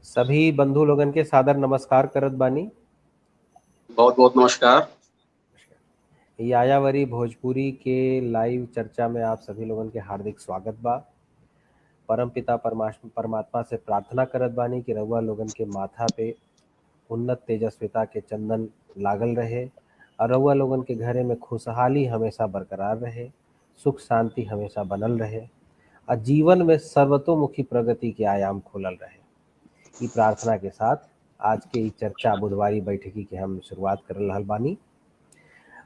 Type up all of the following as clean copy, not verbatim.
सभी बंधु लोगन के सादर नमस्कार करत बानी। बहुत बहुत नमस्कार। यायावरी भोजपुरी के लाइव चर्चा में आप सभी लोगन के हार्दिक स्वागत बा। परमपिता परमात्मा से प्रार्थना करत बानी कि रउआ लोगन के माथा पे उन्नत तेजस्विता के चंदन लागल रहे और रउआ लोगन के घरे में खुशहाली हमेशा बरकरार रहे, सुख शांति हमेशा बनल रहे और जीवन में सर्वतोमुखी प्रगति के आयाम खुलल रहे। ई प्रार्थना के साथ आज के ई चर्चा बुधवारी बैठकी के हम शुरुआत कर रहल बानी।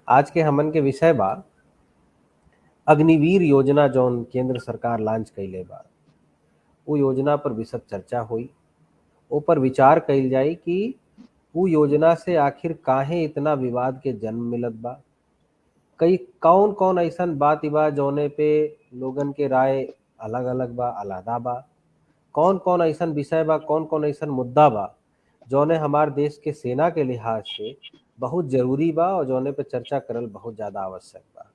आज के हमन के विषय बा अग्निवीर योजना जौन केंद्र सरकार लॉन्च कइले बा। वो योजना पर विशद चर्चा हुई, ऊपर विचार कइल जाई कि वो योजना से आखिर काहे इतना विवाद के जन्म मिलत बा। कई कौन कौन ऐसन बात बा जौने पे लोगन के राय अलग अलग बा, अलहदा बा। कौन कौन ऐसन विषय बा, कौन कौन ऐसन मुद्दा बा जौने हमार देश के सेना के लिहाज से बहुत जरूरी बा और जौने पे चर्चा करल बहुत ज़्यादा आवश्यक बा।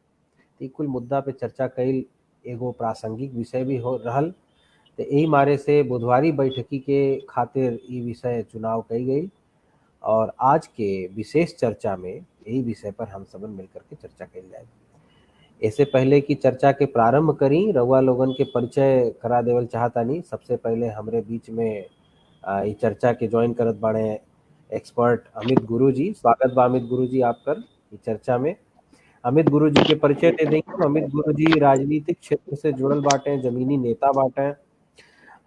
ई कुल मुद्दा पे चर्चा कईल एगो प्रासंगिक विषय भी हो रहल। तो यही मारे से बुधवारी बैठकी के खातिर ई विषय चुनाव कई गई और आज के विशेष चर्चा में यही विषय पर हम सबन मिलकर के चर्चा कई जाए। इससे पहले की चर्चा के प्रारंभ करी रउआ लोगन के परिचय करा देवल चाहतानी। सबसे पहले हमरे बीच में ई चर्चा के ज्वाइन करत बाड़े एक्सपर्ट अमित गुरु जी। स्वागत बा अमित गुरु जी आपकर ई चर्चा में। अमित गुरु जी के परिचय दे देंगे। अमित गुरु जी राजनीतिक क्षेत्र से जुड़ल बाटे, जमीनी नेता बाटे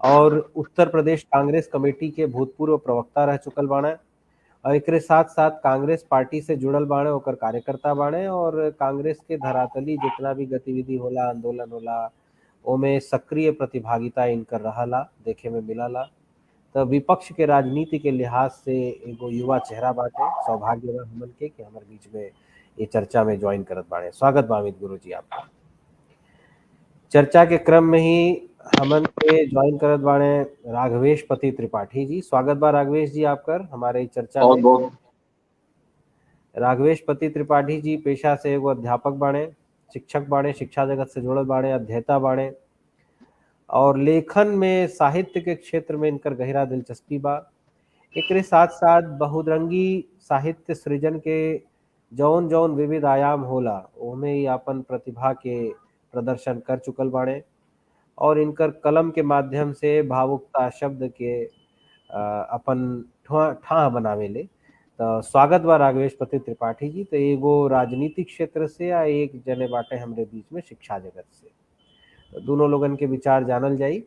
और उत्तर प्रदेश कांग्रेस कमेटी के भूतपूर्व प्रवक्ता रह चुकल बाड़े और एकरे साथ साथ कांग्रेस पार्टी से जुड़ल बाड़े, ओकर कार्यकर्ता बाड़े और कांग्रेस के धरातली जितना भी गतिविधि होला, आंदोलन होला, ओमे सक्रिय प्रतिभागिता इनकर रहला देखे में मिलला। तो विपक्ष के राजनीति के लिहाज से एगो युवा चेहरा बाटे। सौभाग्य बा हमन के कि हमारे बीच में ये चर्चा में ज्वाइन करत बाड़े। स्वागत बा अमित गुरु जी आपका। चर्चा के क्रम में ही हमन के ज्वाइन करत बाड़े राघवेश पति त्रिपाठी जी। स्वागत बा राघवेश जी आपकर हमारे इस चर्चा बहुत में। बहुत राघवेश पति त्रिपाठी जी पेशा से एगो अध्यापक बाड़े, शिक्षक बाड़े, शिक्षा जगत से जुड़ल बाड़े, अध्येता बाड़े और लेखन में साहित्य के क्षेत्र में इनकर गहरा दिलचस्पी बा। एकरे साथ साथ बहुरंगी साहित्य सृजन के जौन जौन विविध आयाम होला ओमे ही अपन प्रतिभा के प्रदर्शन कर चुकल बाड़े और इनकर कलम के माध्यम से भावुकता शब्द के अपन ठाह बनावे ले। तो स्वागत बा राघवेश पति त्रिपाठी जी। तो एगो राजनीतिक क्षेत्र से या एक जने बाटे हमरे बीच में शिक्षा जगत से। तो दोनों लोगन के विचार जानल जाई।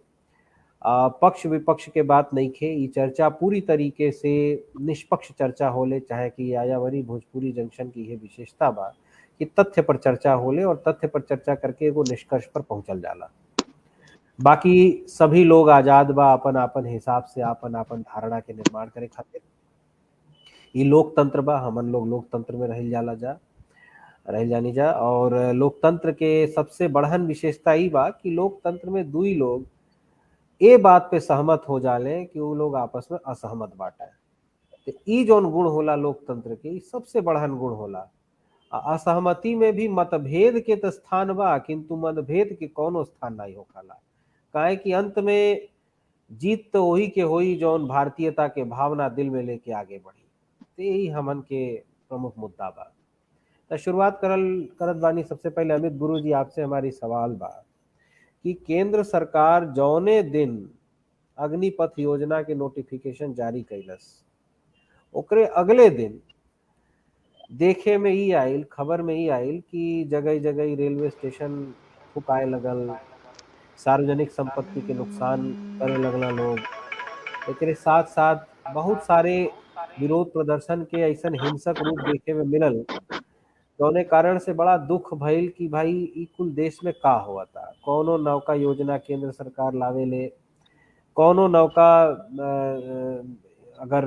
पक्ष विपक्ष के बात नहीं खे, ये चर्चा पूरी तरीके से निष्पक्ष चर्चा होले, चाहे कि यायावरी भोजपुरी जंक्शन की ये विशेषता बा कि तथ्य पर चर्चा होले और तथ्य पर चर्चा करके एगो निष्कर्ष पर पहुंचल जाला। बाकी सभी लोग आजाद बा अपन अपन हिसाब से अपन अपन धारणा के निर्माण करे खातिर। ये लोकतंत्र बा, हमन लोग लोकतंत्र में रह जानी जा और लोकतंत्र के सबसे बढ़हन विशेषता ई बा कि लोकतंत्र में दुई लोग ए बात पे सहमत हो जाले कि वो लोग आपस में असहमत बाटे। तो ई जौन गुण होला लोकतंत्र के, ई सबसे बढ़हन गुण होला। असहमति में भी मतभेद के तो स्थान बा किंतु मतभेद के कोनो स्थान नहीं होखाला। काहे कि अंत में जीत तो वही के होई जौन भारतीयता के भावना दिल में लेके आगे बढ़ी। तो यही हमन के प्रमुख मुद्दा बा। तो शुरुआत करत बानी। सबसे पहले अमित गुरु जी आपसे हमारी सवाल बा कि केंद्र सरकार जौने दिन अग्निपथ योजना के नोटिफिकेशन जारी कैलस ओकरे अगले दिन देखे में ही आयल, खबर में ही आयल कि जगह जगह रेलवे स्टेशन फुकाए लगल, सार्वजनिक संपत्ति के नुकसान करे लगला लोग। एकरे साथ साथ बहुत सारे विरोध प्रदर्शन के ऐसा हिंसक रूप देखे में मिलल जौने कारण से बड़ा दुख भइल कि भाई ई कुल देश में का हुआ था। कौनो नौका योजना केंद्र सरकार लावे ले, कौनो नौका अगर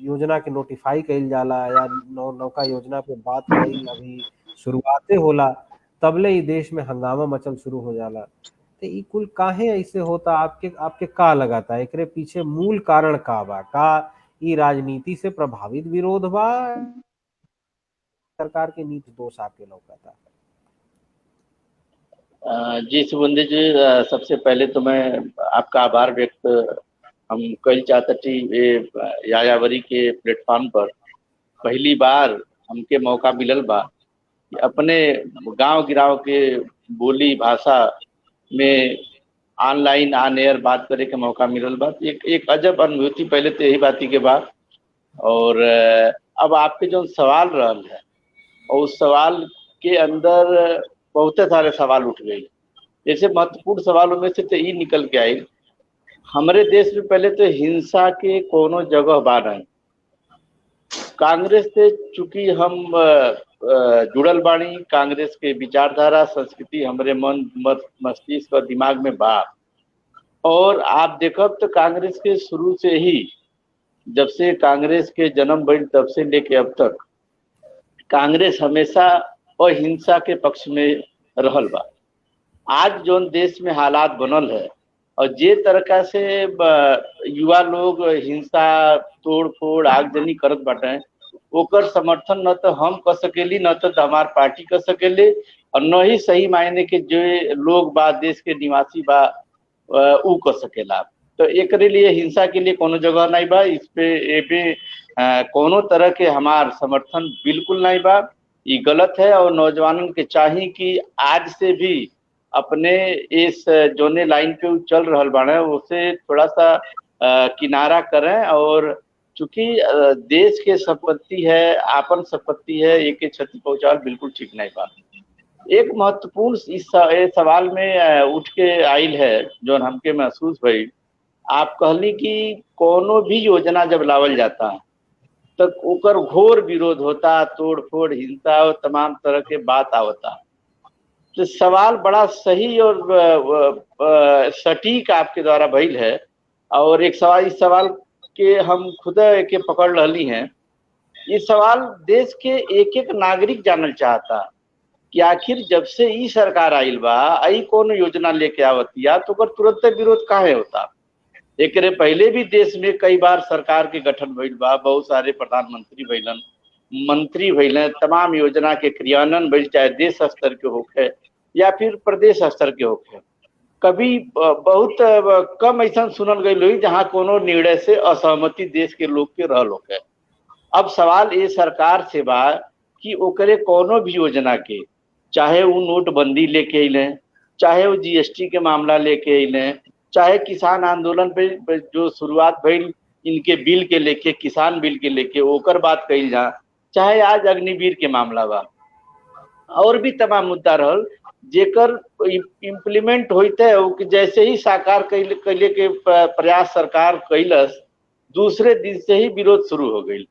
योजना के नोटिफाई कइल जाला या नौका योजना पे बात कइल अभी शुरुआते होला तबले ही देश में हंगामा मचल शुरू हो जाला। तो ई कुल काहे ऐसे होता, आपके आपके का लगाता है एकरे पीछे मूल कारण का बा? का ई राजनीति से प्रभावित विरोध बा, सरकार के नीति दोष आपके लौकता? जी सुबंधी जी, सबसे पहले तो मैं आपका आभार व्यक्त हम कल चाहती यायावरी के प्लेटफॉर्म पर पहली बार हमके मौका मिलल बा कि अपने गांव गिराव के बोली भाषा में ऑनलाइन ऑन एयर बात करे के मौका मिलल बा। एक अजब अनुभूति पहले तो यही बात के बाद। और अब आपके जो सवाल रहल है और उस सवाल के अंदर बहुत सारे सवाल उठ गए। जैसे महत्वपूर्ण सवालों में से तो ये निकल के आई, हमारे देश में पहले तो हिंसा के कोनो जगह बा नहीं। कांग्रेस से चूंकि हम जुड़ल बाणी, कांग्रेस के विचारधारा संस्कृति हमारे मन मस्तिष्क और दिमाग में बा। और आप देखब तो कांग्रेस के शुरू से ही, जब से कांग्रेस के जन्म भइल तब से लेके अब तक कांग्रेस हमेशा अहिंसा के पक्ष में रहल बा। आज जो देश में हालात बनल है और जे तरीका से युवा लोग हिंसा तोड़ फोड़ आगजनी करत बाटे, ओकर समर्थन न तो हम कर सकेली, न तो हमार पार्टी कर सकेले, और न ही सही मायने के जो लोग बा देश के निवासी बा ऊ कर सकेला। तो एक लिए हिंसा के लिए कोनो जगह नहीं बा। इस पे कोनो तरह के हमार समर्थन बिल्कुल नहीं बा। ये गलत है और नौजवानों के चाहिए कि आज से भी अपने इस जोने लाइन पे चल रहल बाड़े उसे थोड़ा सा किनारा करें। और चूंकि देश के संपत्ति है, आपन संपत्ति है, एक क्षति पहुंचाल बिल्कुल ठीक नहीं बा। एक महत्वपूर्ण इस सवाल में उठ के आयल है जो हमके महसूस भई, आप कहली कि कोनो भी योजना जब लावल जाता तो ओकर घोर विरोध होता, तोड़ फोड़, हिंसा और तमाम तरह के बात आवता। तो सवाल बड़ा सही और सटीक आपके द्वारा भइल है। और एक सवाल, इस सवाल के हम खुद के पकड़ रही हैं। ये सवाल देश के एक एक नागरिक जानल चाहता कि आखिर जब से ई सरकार आइल बा, आई कौन योजना लेके आवतिया, तो ओकर तुरंत विरोध काहे होता। एक पहले भी देश में कई बार सरकार के गठन भइल बा, बहुत सारे प्रधानमंत्री भइलन, मंत्री भइलन, तमाम योजना के क्रियान्वयन भइल, चाहे देश स्तर के होखे या फिर प्रदेश स्तर के होखे। कभी बहुत कम ऐसा सुनल गई हुई जहाँ कोनो निर्णय से असहमति देश के लोग के रहल होखे। अब सवाल ये सरकार से बा कि ओकरे कोनो भी योजना के, चाहे वो नोटबंदी लेके अइले, चाहे वो जीएसटी के मामला लेके अइले, चाहे किसान आंदोलन पे जो शुरुआत भइल इनके बिल के लेके, किसान बिल के लेके ओकर बात कइल जा, चाहे आज अग्निवीर के मामला बा, और भी तमाम मुद्दा रहल जेकर इम्प्लीमेंट होते है। जैसे ही साकार कैले के प्रयास सरकार कैलस, दूसरे दिन से ही विरोध शुरू हो गई।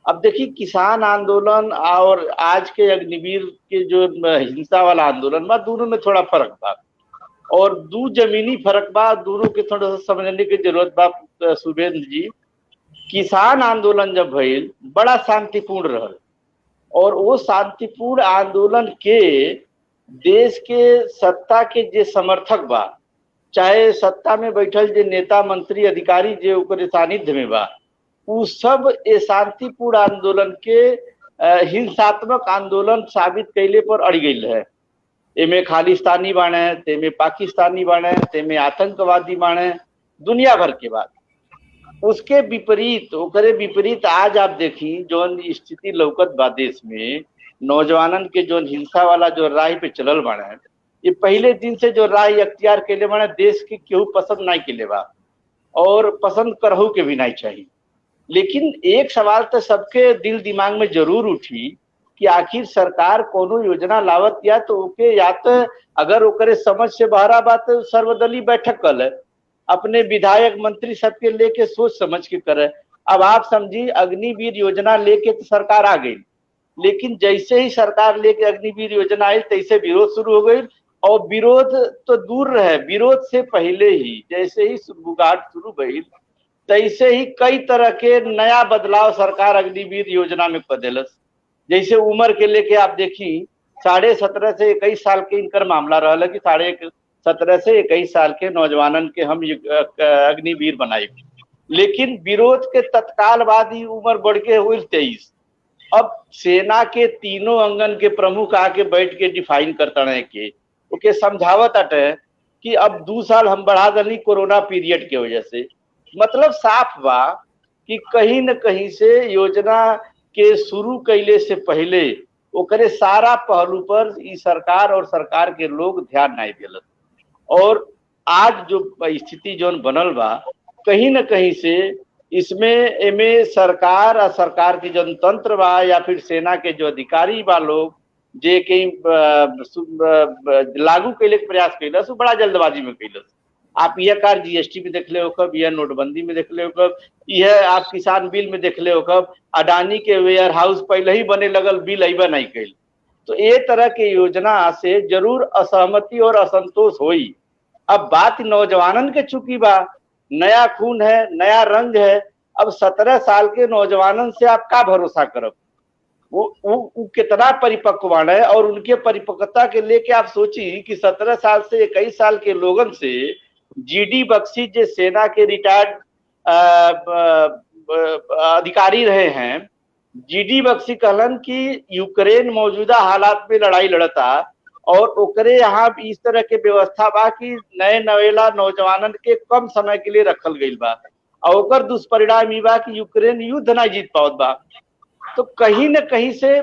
अब देखिए, किसान आंदोलन और आज के अग्निवीर के जो हिंसा वाला आंदोलन बा, दोनों में थोड़ा फर्क बा और दो जमीनी फर्क बा, दोनों के थोड़ा सा समझने की जरूरत बा। सुबेंद्र जी, किसान आंदोलन जब भइल बड़ा शांतिपूर्ण रहल और वो शांतिपूर्ण आंदोलन के देश के सत्ता के जे समर्थक बा, चाहे सत्ता में बैठल जे नेता मंत्री अधिकारी जे ओकर सानिध्य में बा, उ सब ए शांतिपूर्ण आंदोलन के हिंसात्मक आंदोलन साबित कैले पर अड़ गई है। एमे खालिस्तानी बाणे, तेमे पाकिस्तानी बाणे, तेमे आतंकवादी बाणे, दुनिया भर के बात। उसके विपरीत, ओकरे विपरीत आज आप देखी जोन स्थिति लौकत बा देश में, नौजवानन के जो हिंसा वाला जो राह पे चलल बाणे, ये पहले दिन से जो राह अख्तियार कैले बाणे, देश के केहू पसंद नहीं कैले बा और पसंद करहू के भी नहीं चाहिए। लेकिन एक सवाल तो सबके दिल दिमाग में जरूर उठी कि आखिर सरकार कोनो योजना लावत या तो ओके, या तो अगर ओकरे समझ से बहरा बात सर्वदलीय बैठक कर ले, अपने विधायक मंत्री सबके लेके सोच समझ के करे। अब आप समझी, अग्निवीर योजना लेके तो सरकार आ गई, लेकिन जैसे ही सरकार लेके अग्निवीर योजना आई तैसे विरोध शुरू हो गई। और विरोध तो दूर रहे, विरोध से पहले ही जैसे ही सुगबुगाहट शुरू भई तैसे ही कई तरह के नया बदलाव सरकार अग्निवीर योजना में कर दिलस। जैसे उम्र के लेके आप देखी, 17.5 से 21 साल के इनकर मामला रहा कि 17.5 से 21 साल के नौजवानन के हम अग्निवीर बनाए, लेकिन विरोध के तत्काल बाद ही उम्र बढ़ के हुई 23। अब सेना के तीनों अंगन के प्रमुख आके बैठ के डिफाइन करता रहे के ओके समझावत अटे कि अब 2 साल हम बढ़ा दली कोरोना पीरियड के वजह से, मतलब साफ बा कि कहीं न कहीं से योजना के शुरू कैले से पहले ओकरे सारा पहलू पर ई सरकार और सरकार के लोग ध्यान नहीं देलक। और आज जो स्थिति जौन बनल बा, कहीं न कहीं से इसमें एमे सरकार और सरकार के जनतंत्र बा या फिर सेना के जो अधिकारी बा लोग जे कहीं लागू कैले के प्रयास कैलस, बड़ा जल्दबाजी में कैलस। आप यह कार जीएसटी में देख ले होकब, यह नोटबंदी में देख ले होकब, यह आप किसान बिल में देख ले होकब, अडानी के वेयर हाउस पहले ही बने लगल, बिल अइबा नहीं कैल। तो ये तरह के योजना से जरूर असहमति और असंतोष होई। अब बात नौजवानन के चुकी बा, नया खून है, नया रंग है। अब 17 साल के नौजवानन से आप का भरोसा करब? वो कितना परिपक्व बाने, और उनके परिपक्वता के लेके आप सोची कि 17 साल से 21 साल के लोगन से जीडी बख्शी जो सेना के रिटायर्ड अधिकारी रहे हैं, जीडी बख्शी कहलन कि यूक्रेन मौजूदा हालात में लड़ाई लड़ता और ओकरे यहाँ इस तरह के व्यवस्था बा कि नए नवेला नौजवानन के कम समय के लिए रखल गई बा, और ओकर दुष्परिणाम ई बा कि यूक्रेन युद्ध ना जीत पावत बा। तो कहीं न कहीं से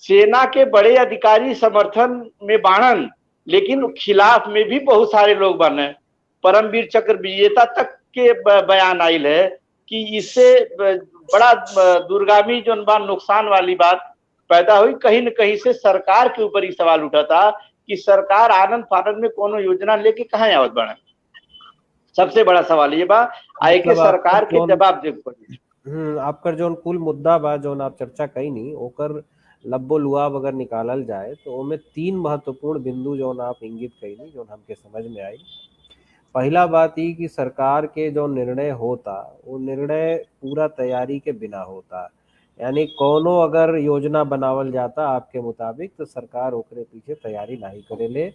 सेना के बड़े अधिकारी समर्थन में बाणन, लेकिन खिलाफ में भी बहुत सारे लोग बने। परमवीर चक्र विजेता तक के बयान आयल है कि इससे बड़ा दूरगामी जो नुकसान वाली बात पैदा हुई। कहीं न कहीं से सरकार के ऊपर ही सवाल उठा था कि सरकार आनंद फानंद में कोनो योजना लेके कहाँ आवत बने। सबसे बड़ा सवाल ये बा, आए के सरकार के जवाब दे पड़ी। आपका जो कुल मुद्दा बा जो आप चर्चा कही नहीं, ओकर लब्बो लुआब अगर निकालल जाए तो ओमे 3 महत्वपूर्ण बिंदु जो आप इंगित कही नहीं, जो हमके समझ में आई। पहला बात ही कि सरकार के जो निर्णय होता वो निर्णय पूरा तैयारी के बिना होता, यानी कोनो अगर योजना बनावल जाता आपके मुताबिक तो सरकार ओकरे पीछे तैयारी नहीं करेले।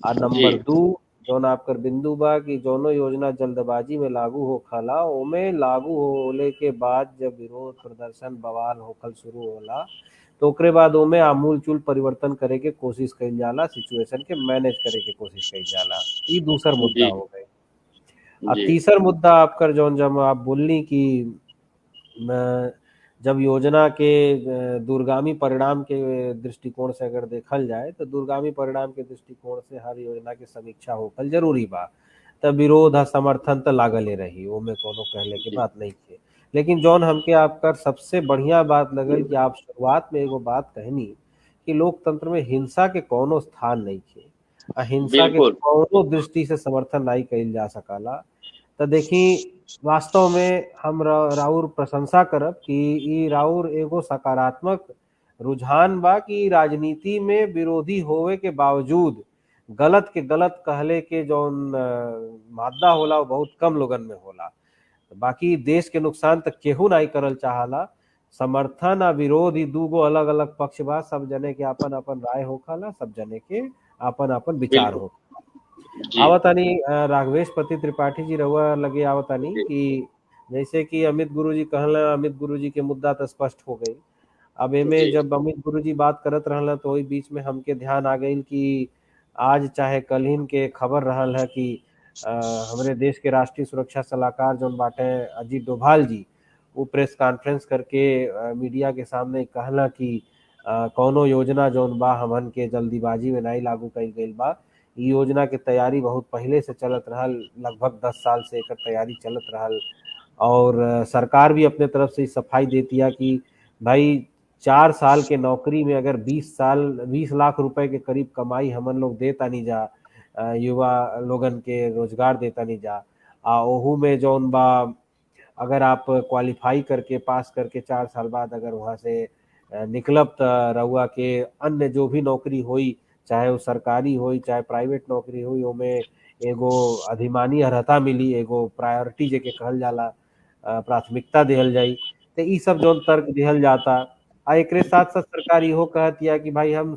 और नंबर 2 जौन आपकर बिंदु बा कि दोनों योजना जल्दबाजी में लागू होखला, ओमे लागू होले के बाद जब विरोध प्रदर्शन बवाल होखल शुरू होला तो ओकरे बाद ओमे आमूल चूल परिवर्तन करे के कोशिश कइल जाला, सिचुएशन के मैनेज करे के कोशिश कइल जाला। ये दूसर मुद्दा हो गए। अब तीसर मुद्दा आपकर जौन जब आप बोलनी कि जब योजना के दूरगामी परिणाम के दृष्टिकोण से अगर देखल जाए तो दूरगामी परिणाम के दृष्टिकोण से हर योजना के समीक्षा होखल जरूरी बा, तब विरोध और समर्थन तो लागले रही, वो में कोनो कहले की बात नहीं थी। लेकिन जौन हमके आपका सबसे बढ़िया बात लगल कि आप शुरुआत में एगो बात कहनी कि लोकतंत्र में हिंसा के कोनो स्थान नहीं थे, अहिंसा के कोनो दृष्टि से समर्थन नहीं कइल जा सकाला। तो देखी वास्तव में हम राउर प्रशंसा करब कि ई राउर एगो सकारात्मक रुझान बा कि राजनीति में विरोधी होवे के बावजूद गलत के गलत कहले के जौन मादा होला वो बहुत कम लोगन में होला। बाकी देश के नुकसान तक केहू नहीं करल चाहला। समर्थन और विरोध ही दूगो अलग अलग पक्ष बा, सब जने के अपन अपन राय होखला, सब जने के अपन अपन विचार हो। आवतानी राघवेश पति त्रिपाठी जी रहुआ लगे आवतानी कि जैसे कि अमित गुरुजी कहला, अमित गुरुजी के मुद्दा तो स्पष्ट हो गई। अब एमे जब अमित गुरुजी बात करत रहला तो वही बीच में हमके ध्यान आ गई कि आज चाहे कल ही के खबर रहल है कि हमारे देश के राष्ट्रीय सुरक्षा सलाहकार जो बाटे अजीत डोभाल जी, वो प्रेस कॉन्फ्रेंस करके मीडिया के सामने कहला कि कौनो योजना जौन बा हमन के जल्दीबाजी में नहीं लागू कइल गइल बा। ई योजना के तैयारी बहुत पहले से चलत रहल, लगभग 10 साल से एक तैयारी चलत रहल, और सरकार भी अपने तरफ से सफाई देती है कि भाई 4 साल के नौकरी में अगर 20 लाख रुपए के करीब कमाई हमन लोग देता नहीं जा, युवा लोगन के रोजगार देता नहीं जा, ओहू में जौन बा अगर आप क्वालिफाई करके पास करके 4 साल बाद अगर वहाँ से निकलब तो रहुआ के अन्य जो भी नौकरी हुई, चाहे वो सरकारी हुई चाहे प्राइवेट नौकरी हुई, ओमे एगो अधिमानी अर्हता मिली, एगो प्रायोरिटी जेके कहल जाला, प्राथमिकता दिहल जाई। तो ये सब जो तर्क दिहल जाता। एक साथ साथ सरकार इहो कहतिया कि भाई हम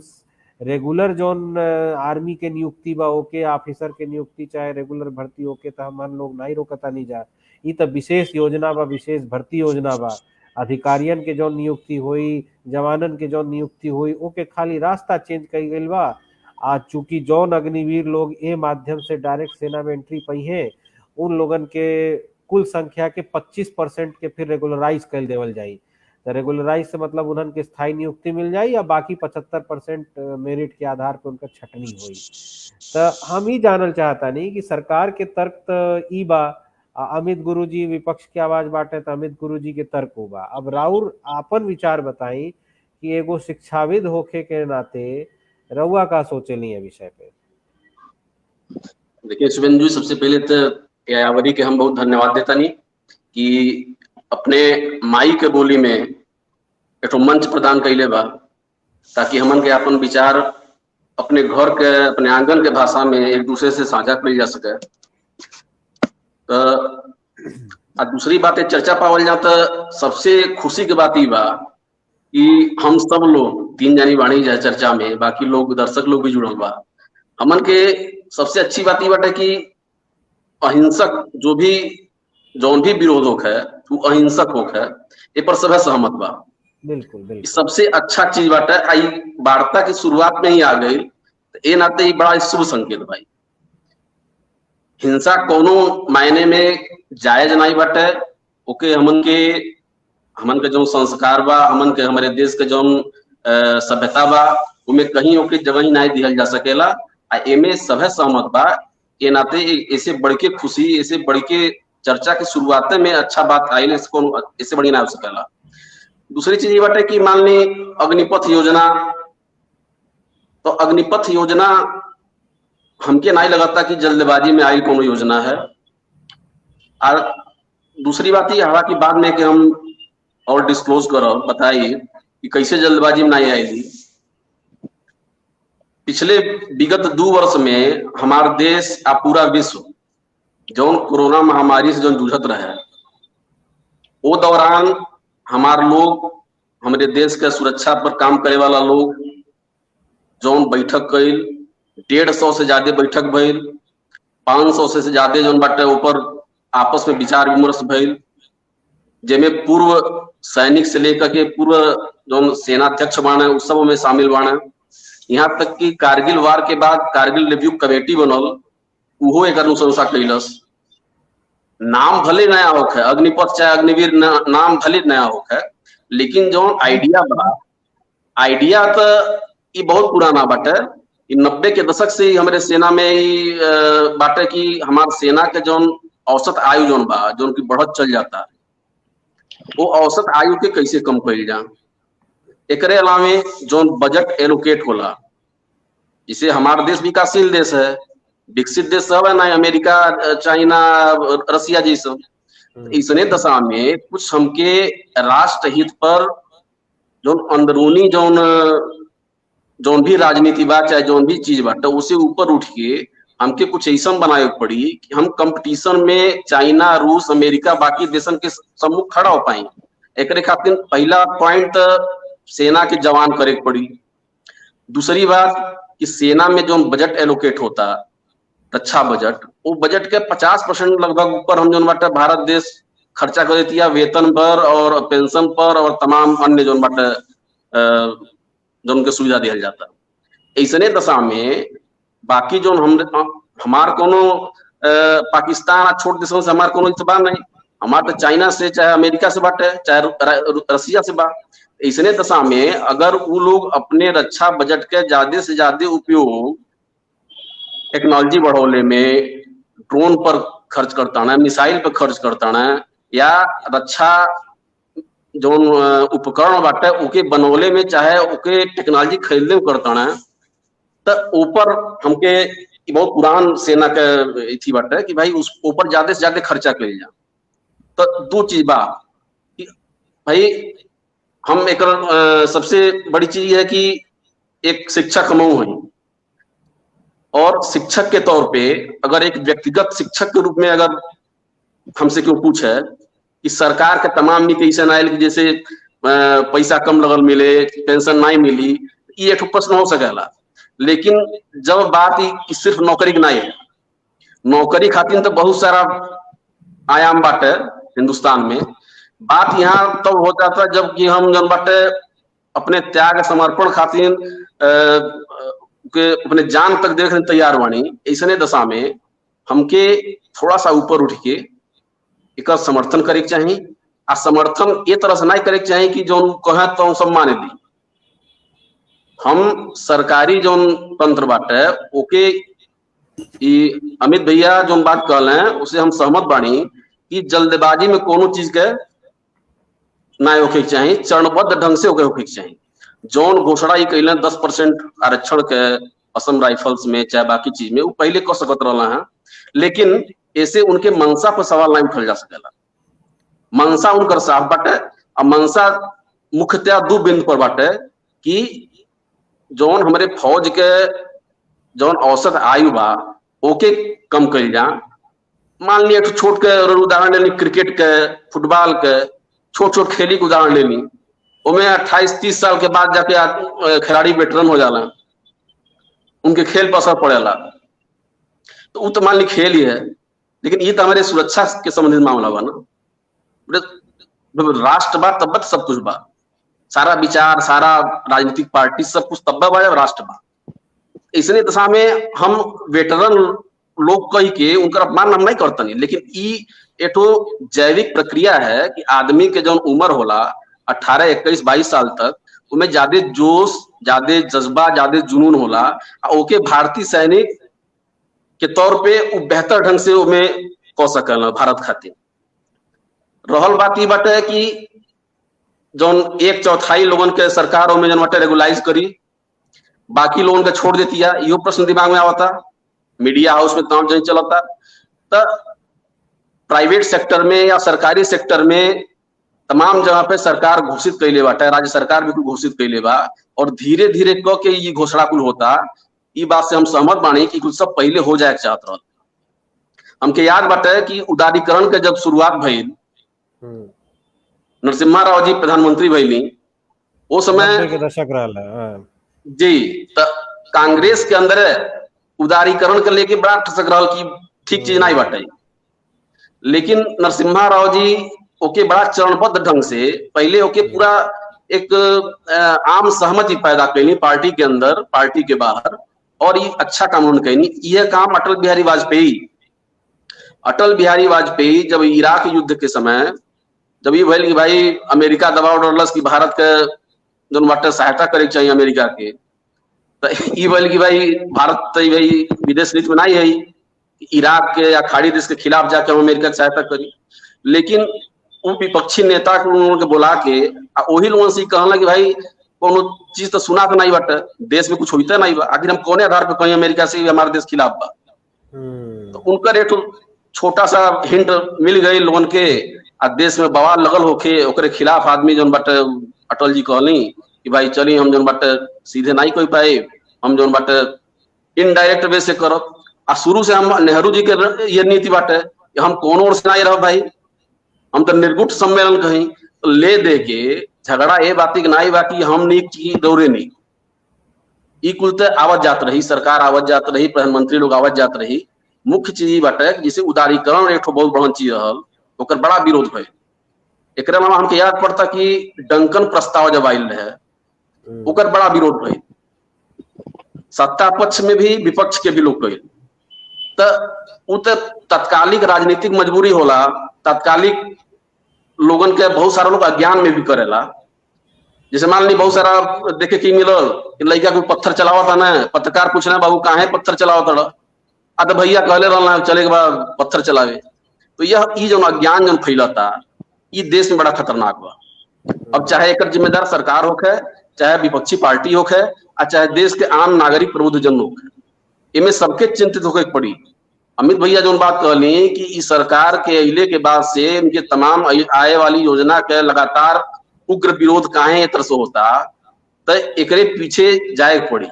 रेगुलर जोन आर्मी के नियुक्ति बा ओके, ऑफिसर के नियुक्ति चाहे रेगुलर भर्ती होके तो हम लोग नहीं रोकता नहीं जा, ये तो विशेष योजना बा, विशेष भर्ती योजना बा। अधिकारियन के जो नियुक्ति हुई, जवानन के जो नियुक्ति हुई, ओके खाली रास्ता चेंज कई गई बा। आज चूंकि जौन अग्निवीर लोग ए माध्यम से डायरेक्ट सेना में एंट्री पई है, उन लोगन के कुल संख्या के 25% के फिर रेगुलराइज कर देवल जाई। तो रेगुलराइज से मतलब उन्हन के स्थायी नियुक्ति मिल जाई या बाकी 75% मेरिट के आधार पर उनका छटनी हुई। तो हम ही जानल चाहता नहीं कि सरकार के तर्क तो ई बा, अमित गुरुजी विपक्ष की आवाज बाटे तो अमित गुरुजी के तर्क बा। अब राउर आपन विचार बताई कि एगो शिक्षाविद होके के नाते रउआ का सोचेली है विषय पे। देखिए शुभेंदु, सबसे पहले तो यायावरी के हम बहुत धन्यवाद देता नहीं कि अपने माई के बोली में एक मंच प्रदान कैले बा ताकि हमन के अपन विचार अपने घर के अपने आंगन के भाषा में एक दूसरे से साझा कल जा सके। तो दूसरी बात है चर्चा पावल जाता, सबसे खुशी की बात ही बा कि हम सब लोग 3 जानी बाणी जाए चर्चा में, बाकी लोग दर्शक लोग भी जुड़ल बा। हमन के सबसे अच्छी बात ये बाटे कि अहिंसक जौन भी विरोध होक है वो अहिंसक होक है, ये पर सब सहमत बा। बिल्कुल बिल्कुल सबसे अच्छा चीज बाटे आई वार्ता की शुरुआत में ही आ गई, तो ये नाते ही बड़ा शुभ संकेत भाई। हिंसा कोनो मायने में जायज नहीं बाटे, ओके हमन के जो संस्कार बा, हमन के हमारे देश के जो सभ्यता बा, उमें कहीं ओके जगह ही नहीं दिहल जा सकेला। एमे सभे सहमत बा, ये नाते ऐसे बढ़ के खुशी, ऐसे बढ़ के चर्चा के शुरुआत में अच्छा बात आई, ऐसे बड़ी ना हो सकेला। दूसरी चीज ये बाटे कि मान ली अग्निपथ योजना, तो अग्निपथ योजना हमके नहीं लगता कि जल्दबाजी में आई कोनो योजना है। और दूसरी बात ये हालांकि बाद में कि हम और डिस्क्लोज करो बताइए कि कैसे जल्दबाजी में नहीं आई। पिछले विगत 2 वर्ष में हमारा देश आ पूरा विश्व जो कोरोना महामारी से जो जूझत रहे, वो दौरान हमारे लोग, हमारे देश के सुरक्षा पर काम करे वाला लोग जो बैठक कइल, 150 से ज्यादा बैठक भइल, 500 से ज्यादा जो बाटे ऊपर आपस में विचार विमर्श भइल, जेमें पूर्व सैनिक से लेकर के पूर्व जो सेनाध्यक्ष बाणे उस सब में शामिल बाणे। यहाँ तक कि कारगिल वार के बाद कारगिल रिव्यू कमेटी बनल, उहो एक अनुशंसा कैलस। नाम भले नया होक है, अग्निपथ चाहे अग्निवीर नाम भले नया होक है, लेकिन जो आइडिया बा, आइडिया तो ये बहुत पुराना बाटे। 90 के दशक से ही हमारे सेना में ही बाटे कि हमारे सेना के जो औसत आयु जो बा, जो उनकी बढ़त चल जाता, वो औसत आयु के कैसे कम कइल जा। एकरे अलावे जो बजट एलोकेट होला, जिसे हमारा देश विकासशील देश है, विकसित देश सब है ना, अमेरिका, चाइना, रसिया जी सब, इसने दशा में कुछ हमके राष्ट्र हित पर जो अंदरूनी जो भी राजनीति बा, चाहे जो भी चीज बाटे, उसे ऊपर उठ के हमके कुछ ऐसा बनाए पड़ी कि हम कंपटीशन में चाइना, रूस, अमेरिका, बाकी देशन के सम्मुख खड़ा हो पाए। एक खातिर पहला पॉइंट सेना के जवान करे पड़ी। दूसरी बात कि सेना में जो बजट एलोकेट होता, रक्षा बजट, वो बजट के 50% लगभग ऊपर हम जो बाटे भारत देश खर्चा कर देती है वेतन पर और पेंशन पर और तमाम अन्य जो बाटे जो उनके सुविधा दिया जाता। ऐसने दशा में बाकी जो हमार कोनो पाकिस्तान छोट देशों से हमार कोनो इतबार नहीं, हमार तो चाइना से चाहे अमेरिका से बाटे, चाहे रसिया से बा। ऐसने दशा में अगर वो लोग अपने रक्षा बजट के ज्यादा से ज्यादा उपयोग टेक्नोलॉजी बढ़ोले में, ड्रोन पर खर्च करता है, मिसाइल पर खर्च करता है, या रक्षा जो उपकरण बाटे उके बनोले में, चाहे उके टेक्नोलॉजी खरीदने में करता है, तो ऊपर हमके बहुत पुरान सेना के थी बाटे कि भाई उस ऊपर ज्यादा से ज्यादा खर्चा कर जा। तो 2 चीज बा कि भाई हम एक सबसे बड़ी चीज है कि एक शिक्षक हम हुई, और शिक्षक के तौर पे अगर एक व्यक्तिगत शिक्षक के रूप में अगर हमसे क्यों पूछे कि सरकार के तमाम नीति आयल कि जैसे पैसा कम लगल मिले, पेंशन नहीं मिली, ये एक प्रश्न हो सकेला। लेकिन जब बात कि सिर्फ नौकरी की नहीं है, नौकरी खातिर तो बहुत सारा आयाम बाटे हिंदुस्तान में। बात यहाँ तब हो जाता है जब कि हम जन बाटे अपने त्याग समर्पण खातिर के अपने जान तक देखने तैयार बानी। ऐसने दशा में हमके थोड़ा सा ऊपर उठ के एक समर्थन करे के चाहिए। आ समर्थन ये तरह से नहीं करे के चाहिए कि जो कहे तो सब माने दी। हम सरकारी जो तंत्र बाटे ओके अमित भैया जो बात कहल है उसे हम सहमत बानी कि जल्दबाजी में कोनो चीज के ना होके चाहिए, चरणबद्ध ढंग से होके चाहिए। जौन घोषणा ही कैले 10% आरक्षण के असम राइफल्स में चाहे बाकी चीज में वो पहले कर सकत रहा है, लेकिन ऐसे उनके मंशा पर सवाल नहीं उठल जा सकेला। मंशा उनकर साफ बाटे और मंशा मुख्यतः दो बिंदु पर बाटे कि जौन हमारे फौज के जौन औसत आयु बा ओके कम कल जा। मान लिया तो छोट के उदाहरण ले ली, क्रिकेट के, फुटबॉल के, छोट छोट खेली के उदाहरण ले ली, उनमें 28-30 साल के बाद जाके खिलाड़ी वेटरन हो जाला, उनके खेल पर असर पड़ेला। तो वो तो मान ली खेल ही है, लेकिन ये तो हमारे सुरक्षा के संबंधित मामला बा ना। राष्ट्र बा तब सब कुछ बा, सारा विचार, सारा राजनीतिक पार्टी सब कुछ तब बा जब राष्ट्र बा। इसने दशा में हम वेटरन लोग कही के उनका अपमान हम नहीं करतनी, लेकिन ई एठो जैविक प्रक्रिया है कि आदमी के जौन उम्र होला 18, 21, 22 साल तक, उनमें ज्यादा जोश, ज्यादा जज्बा, ज्यादा जुनून होला। ओके भारतीय सैनिक के तौर पे वो बेहतर ढंग से उनमें कह सकल भारत खातिर। रहल बात ये बाटे कि जौन 1/4 लोगन के सरकार में जन बाटे रेगुलाइज करी, बाकी लोगन के छोड़ देती है, यो प्रश्न दिमाग में आवता। मीडिया हाउस में तमाम जन चलता, तो प्राइवेट सेक्टर में या सरकारी सेक्टर में तमाम जगह पे सरकार घोषित कैले बाटे, राज्य सरकार भी घोषित कैले बा, और धीरे धीरे क के ये घोषणा कुल होता। ये बात से हम सहमत बानी कि कुछ सब पहले हो जाए चाहत रहा। हमके याद बाटे कि उदारीकरण के जब शुरुआत भइल, नरसिम्हा राव जी प्रधानमंत्री भइली, वो समय के दशक रहल जी, तो कांग्रेस के अंदर उदारीकरण के लेके बड़ा ठसक रहा कि ठीक चीज नहीं बाटे। लेकिन नरसिम्हा राव जी ओके बड़ा चरणबद्ध ढंग से पहले ओके पूरा एक आम सहमति पैदा कैली पार्टी के अंदर, पार्टी के बाहर, और ये अच्छा काम उन्होंने कैनी। यह काम अटल बिहारी वाजपेयी जब इराक युद्ध के समय जब ये भइल कि भाई अमेरिका दबाव डालस कि भारत के जो बाटे सहायता करे चाहिए अमेरिका के, तो ये भइल कि भाई भारत तो भाई विदेश नीति में नहीं है इराक के या खाड़ी देश के खिलाफ जाकर हम अमेरिका की सहायता करी। लेकिन वो विपक्षी नेता को उन्होंने बुला के वही लोगों से कहला कि भाई कोनो चीज तो सुना तो नहीं बाटे, देश में कुछ होता नहीं बा, आखिर हम कौन आधार पे कहीं अमेरिका से हमारे देश खिलाफ बा। तो उनका एक छोटा सा हिंट मिल गई लोगन के, आ देश में बवाल लगल होके ओकरे खिलाफ आदमी जो बाटे अटल जी कहली कि भाई चली हम जो बाटे सीधे नहीं कोई पाए, हम जो बाटे इनडायरेक्ट वे से करब। आ शुरू से हम नेहरू जी के ये नीति बाटे कि हम कौन ओर से नहीं रह भाई, हम तो निर्गुट सम्मेलन कहीं तो ले दे के झगड़ा ये बाती कि नहीं बाकी हम नीक की दौरे नहीं। ई कुल आवत जात रही, सरकार आवत जात रही, प्रधानमंत्री लोग आवत जात रही। मुख्य चीज बाटे जिसे उदारीकरण एक बहुत बड़ा चीज रहल, ओकर बड़ा विरोध भइल। एक अलावा हमके याद पड़ता कि डंकन प्रस्ताव जब आयल रहे, ओकर बड़ा विरोध भइल, सत्ता पक्ष में भी विपक्ष के भी लोग कइल। तो तत्कालिक राजनीतिक मजबूरी होला, तत्कालिक लोगन के बहुत सारा लोग अज्ञान में भी करेला। जैसे मान ली बहुत सारा देखे कि मिलल लड़का को पत्थर चलावा था ना, पत्रकार पूछना बाबू काहे पत्थर चलावा था, तो भैया कहले रहना चले के बाद पत्थर चलावे। तो यह जो अज्ञान जो फैलता ये देश में बड़ा खतरनाक बा। अब चाहे एक जिम्मेदार सरकार होखे, चाहे विपक्षी पार्टी होखे, चाहे देश के आम नागरिक प्रबुद्धजन होखे, इनमें सबके चिंतित होकर पड़ी। अमित भैया जो बात कहली कि इस सरकार के अइले के बाद से इनके तमाम आए वाली योजना के लगातार उग्र विरोध काहे तरह से होता, तो एकरे पीछे जाए पड़ी।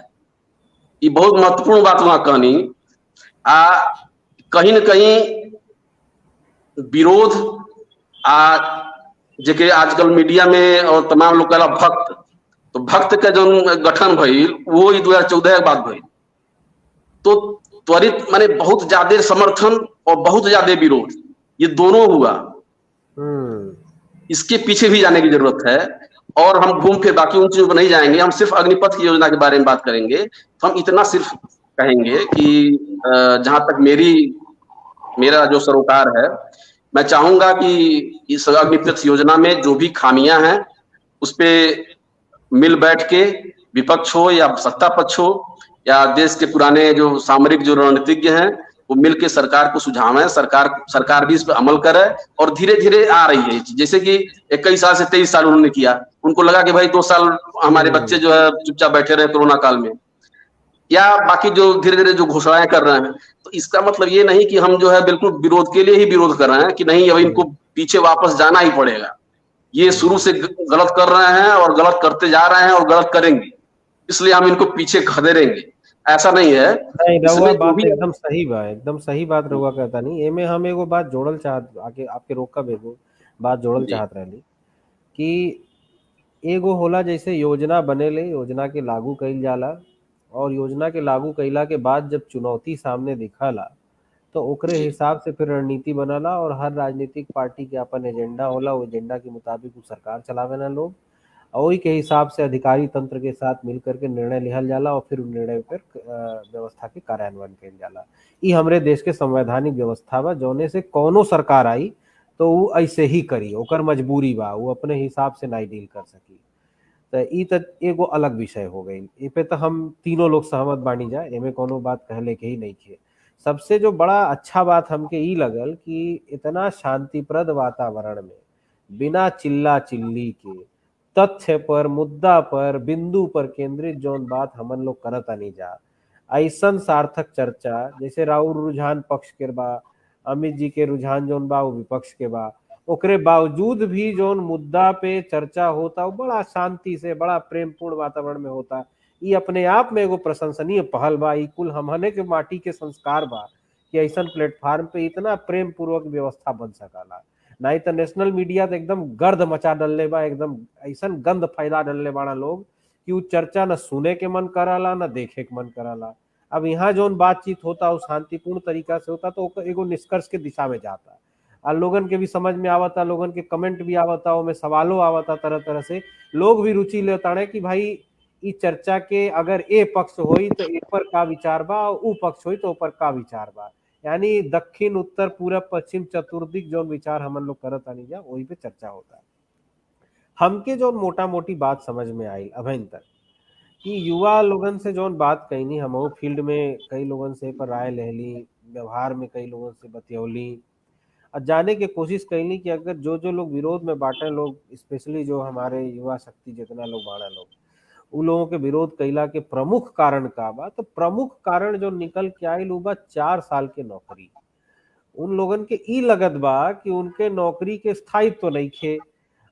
ये बहुत महत्वपूर्ण बात वहां कहनी। कहीं न कहीं विरोध जेके आजकल मीडिया में और तमाम लोग कहला भक्त, तो भक्त के जो गठन भइल वो 2014 के बाद भइल। तो त्वरित माने बहुत ज्यादा समर्थन और बहुत ज्यादा विरोध, ये दोनों हुआ। इसके पीछे भी जाने की जरूरत है, और हम घूम फिर बाकी उन चीजों पर नहीं जाएंगे। हम सिर्फ अग्निपथ की योजना के बारे में बात करेंगे। तो हम इतना सिर्फ कहेंगे कि जहां तक मेरा जो सरोकार है मैं चाहूंगा कि इस अग्निपथ योजना में जो भी खामियां हैं उस पे मिल बैठ के विपक्ष हो या सत्ता पक्ष हो या देश के पुराने जो सामरिक जो रणनीतिज्ञ हैं वो मिल के सरकार को सुझावें, सरकार भी इस पर अमल करे और धीरे धीरे आ रही है। जैसे कि 21 साल से 23 साल उन्होंने किया, उनको लगा कि भाई 2 साल हमारे बच्चे जो है चुपचाप बैठे रहे कोरोना काल में, या बाकी जो धीरे धीरे जो घोषणाएं कर रहे हैं, तो इसका मतलब ये नहीं कि हम जो है बिल्कुल विरोध के लिए ही विरोध कर रहे हैं कि नहीं अब इनको पीछे वापस जाना ही पड़ेगा। ये शुरू से गलत कर रहे हैं और गलत करते जा रहे हैं और गलत करेंगे, इसलिए हम इनको पीछे खदेड़ेंगे, ऐसा नहीं है। नहीं रहुआ बात एकदम सही बा, एकदम सही बात रहुआ कहता नहीं। एमे हम एगो बात जोड़ल चाहत आके आपके रोकब एगो बात जोड़ल चाहत रहली कि एगो होला जैसे योजना बनेले, योजना के लागू कइल जाला और योजना के लागू कइला के बाद जब चुनौती सामने दिखाला तो ओकरे हिसाब से फिर रणनीति बनला और हर राजनीतिक पार्टी के अपन एजेंडा होला, वो एजेंडा के मुताबिक वो सरकार चलावेला लोग और वही के हिसाब से अधिकारी तंत्र के साथ मिल करके निर्णय लिहल जाला और फिर निर्णय पर व्यवस्था के कार्यान्वयन कइल जाला। ई हमरे देश के संवैधानिक व्यवस्था बा, जौने से कौनो सरकार आई तो वो ऐसे ही करी, ओकर मजबूरी बा, वो अपने हिसाब से नहीं डील कर सकी। तो ई तो एगो अलग विषय हो गई, ए पे तो हम तीनों लोग सहमत बानी जा, एमे कोनो बात कहले के ही नहीं थे। सबसे जो बड़ा अच्छा बात हमके ई लगल कि इतना शांतिप्रद वातावरण में बिना चिल्ला चिल्ली के तथ्य पर, मुद्दा पर, बिंदु पर केंद्रित जौन बात हमन लोग करत नहीं जा, ऐसन सार्थक चर्चा जैसे राउर रुझान पक्ष के बा, अमित जी के रुझान जौन बा वो विपक्ष के बा, ओकरे बावजूद भी जौन मुद्दा पे चर्चा होता वो बड़ा शांति से, बड़ा प्रेमपूर्ण वातावरण में होता। ये अपने आप में एगो प्रशंसनीय पहल बा। ई कुल हमने के माटी के संस्कार बा कि ऐसन प्लेटफॉर्म पे इतना प्रेम पूर्वक व्यवस्था बन सकाला। नहीं तो नेशनल मीडिया तो एकदम गर्द मचा डलले बा, एकदम ऐसन गंद फैला डलले बाड़ा लोग कि वो चर्चा न सुने के मन कराला न देखे के मन कराला। अब यहाँ जौन बातचीत होता वो शांतिपूर्ण तरीका से होता तो एगो निष्कर्ष के दिशा में जाता और लोगन के भी समझ में आवता, लोगन के कमेंट भी आवता, उनमें सवालों आवता, तरह तरह से लोग भी रुचि लेता है कि भाई ई चर्चा के अगर ए पक्ष होई तो ए पर का विचार बा, ऊ पक्ष होई तो ऊपर का विचार बा। यानी दक्षिण उत्तर पूरब पश्चिम चतुर्दिक जौन विचार हमन लोग करत आनी जा वही पे चर्चा होता है। हमके जौन मोटा मोटी बात समझ में आई अभी तक कि युवा लोगन से जौन बात कहनी, हम फील्ड में कई लोगन से पर राय लेली, व्यवहार में कई लोगन से बतियौली और जाने की कोशिश कैली कि अगर जो जो लोग विरोध में बांटे लोग, स्पेशली जो हमारे युवा शक्ति जितना लोग बाड़ा लोग, उन लोगों के विरोध कैला के प्रमुख कारण का बा, तो प्रमुख कारण जो निकल के आयल बा 4 साल के नौकरी। उन लोगन के ई लगत बा कि उनके नौकरी के स्थायित्व तो नहीं खे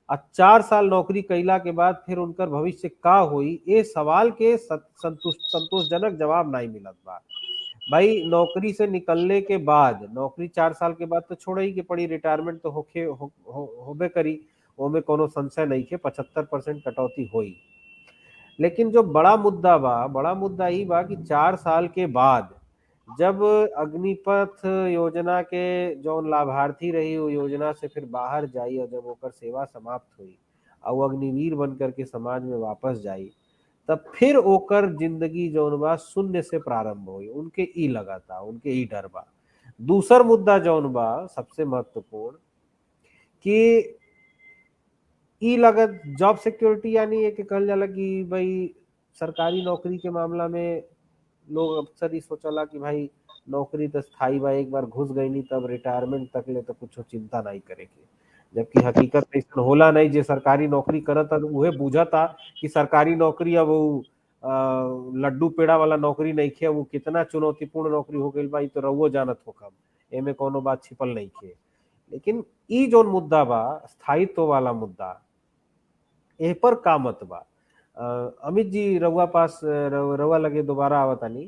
और 4 साल नौकरी कैला के बाद फिर उनकर भविष्य का होई, ये सवाल के संतोषजनक जवाब नहीं मिलत बा। भाई नौकरी से निकलने के बाद, नौकरी 4 साल के बाद तो छोड़े ही के पड़ी, रिटायरमेंट तो होबे करी, ओमे कोनो संशय नहीं के 75% कटौती होई। लेकिन जो बड़ा मुद्दा बा, बड़ा मुद्दा ई बा कि 4 साल के बाद जब अग्निपथ योजना के जौन लाभार्थी रही वो योजना से फिर बाहर जाई और जब ओकर सेवा समाप्त हुई और वो अग्निवीर बन करके समाज में वापस जाई, तब फिर ओकर जिंदगी जौन बा शून्य से प्रारंभ हुई। उनके ई लगा था, उनके ई डर बा। दूसर मुद्दा जौन बा सबसे महत्वपूर्ण कि ई लगत जॉब सिक्योरिटी, यानी ये कहल जाला कि भाई सरकारी नौकरी के मामला में लोग अक्सर ही सोचला कि भाई नौकरी तो स्थायी बा, एक बार घुस गई नहीं तब रिटायरमेंट तक ले तो कुछ चिंता नहीं करे के, जबकि हकीकत ऐसा होला नहीं। जे सरकारी नौकरी करता उहे बुझता कि सरकारी नौकरी अब लड्डू पेड़ा वाला नौकरी नहीं खे, वो कितना चुनौतीपूर्ण नौकरी हो गई बा तो रउओ जानत हो कम, एमे कोनो बात छिपल नहीं खे। लेकिन ई जोन मुद्दा बा स्थायित्व वाला मुद्दा, ए पर का मत बा? अमित जी रउआ पास रउआ लगे दोबारा आवतानी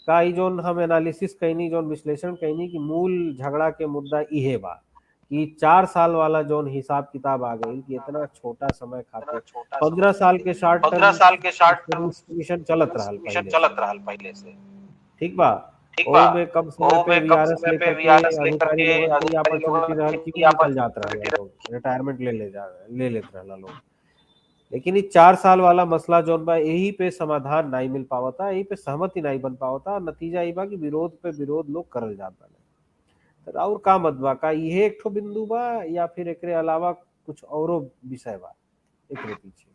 का ई जोन हम एनालिसिस कैनी, जोन विश्लेषण कैनी कि मूल झगड़ा के मुद्दा इहे बा कि 4 साल वाला जोन हिसाब किताब आ गई कि इतना छोटा समय खातिर 15 साल के शॉर्ट टर्म मिशन चलत रहल पहले से, ठीक बा। ओई में कम समय पे वीआरएस लेकर के अधिकारी लोगन की अपॉर्चुनिटी रहल कि निकल जात रहल लोग, रिटायरमेंट ले लेत रहल लोग। लेकिन ये 4 साल वाला मसला जौन बा यही पे समाधान नहीं मिल पावता, यही पे सहमति नहीं बन पावता। नतीजा ये बा कि विरोध पे विरोध लोग करल जाता है। तो और का मत बा, का इहे एक ठो बिंदु बा या फिर एकरे अलावा कुछ औरो विषय बा एकरे पीछे?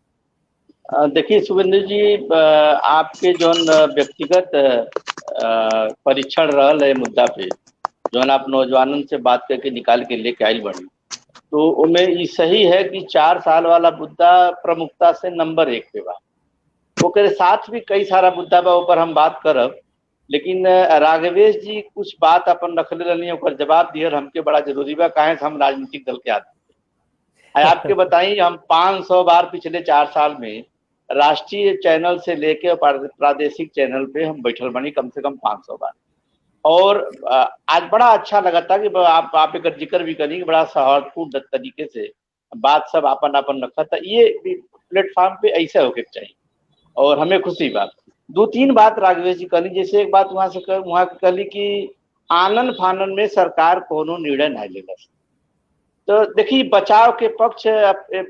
देखिए शुभेंदु जी, आपके जौन व्यक्तिगत परीक्षण रहल है मुद्दा पे, जौन आप नौजवानन से बात करके निकाल के लेके आइल बनी, तो उनमें ये सही है कि 4 साल वाला मुद्दा प्रमुखता से नंबर 1 पे बा। ओकरे साथ भी कई सारा मुद्दा बा, ऊपर हम बात करब, लेकिन राघवेश जी कुछ बात अपन रखले रहनी, ओकर जवाब दिहर हमके बड़ा जरूरी बा, काहे से हम राजनीतिक दल के आदमी। आपके बताई, हम 500 बार पिछले 4 साल में राष्ट्रीय चैनल से लेके प्रादेशिक चैनल पे हम बैठल बनी, कम से कम 500 बार। और आज बड़ा अच्छा लगा था कि आप एक जिक्र भी करी कि बड़ा सौहार्दपूर्ण तरीके से बात सब अपन अपन रखा था। ये प्लेटफॉर्म पे ऐसे होके चाहिए और हमें खुशी बात। 2-3 बात राघवेश जी कहली, जैसे एक बात वहां कहली कि आनन फानन में सरकार कोनो निर्णय नहीं लेगा। तो देखिए, बचाव के पक्ष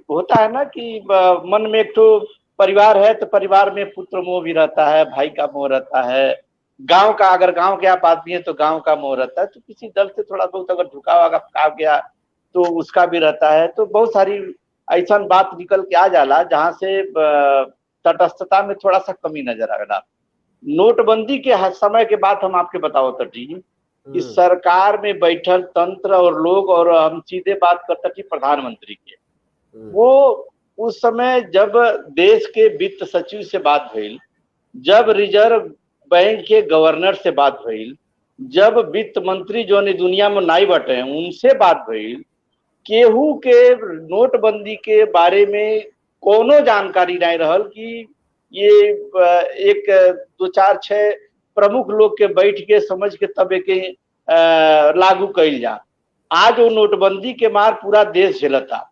होता है ना कि मन में एक तो परिवार है, तो परिवार में पुत्र मोह भी रहता है, भाई का मोह रहता है, गांव का, अगर गांव के आप आदमी है तो गांव का मोह रहता है, तो किसी दल से थोड़ा बहुत अगर झुकाव आ गया तो उसका भी रहता है। तो बहुत सारी ऐसा बात निकल के आ जाला जहां से तटस्थता में थोड़ा सा कमी नजर आएगा। नोटबंदी के समय के बाद हम आपके बताओ तटी कि सरकार में बैठल तंत्र और लोग, और हम सीधे बात करते थी प्रधानमंत्री के, वो उस समय जब देश के वित्त सचिव से बात भइल, जब रिजर्व बैंक के गवर्नर से बात भइल, जब वित्त मंत्री जो ने दुनिया में नाई बटे उनसे बात भइल, केहू के नोटबंदी के बारे में कोनो जानकारी नहीं रहल कि ये एक 2-4-6 प्रमुख लोग के बैठ के समझ के तब के लागू कैल जा। आज वो नोटबंदी के मार पूरा देश झेलता।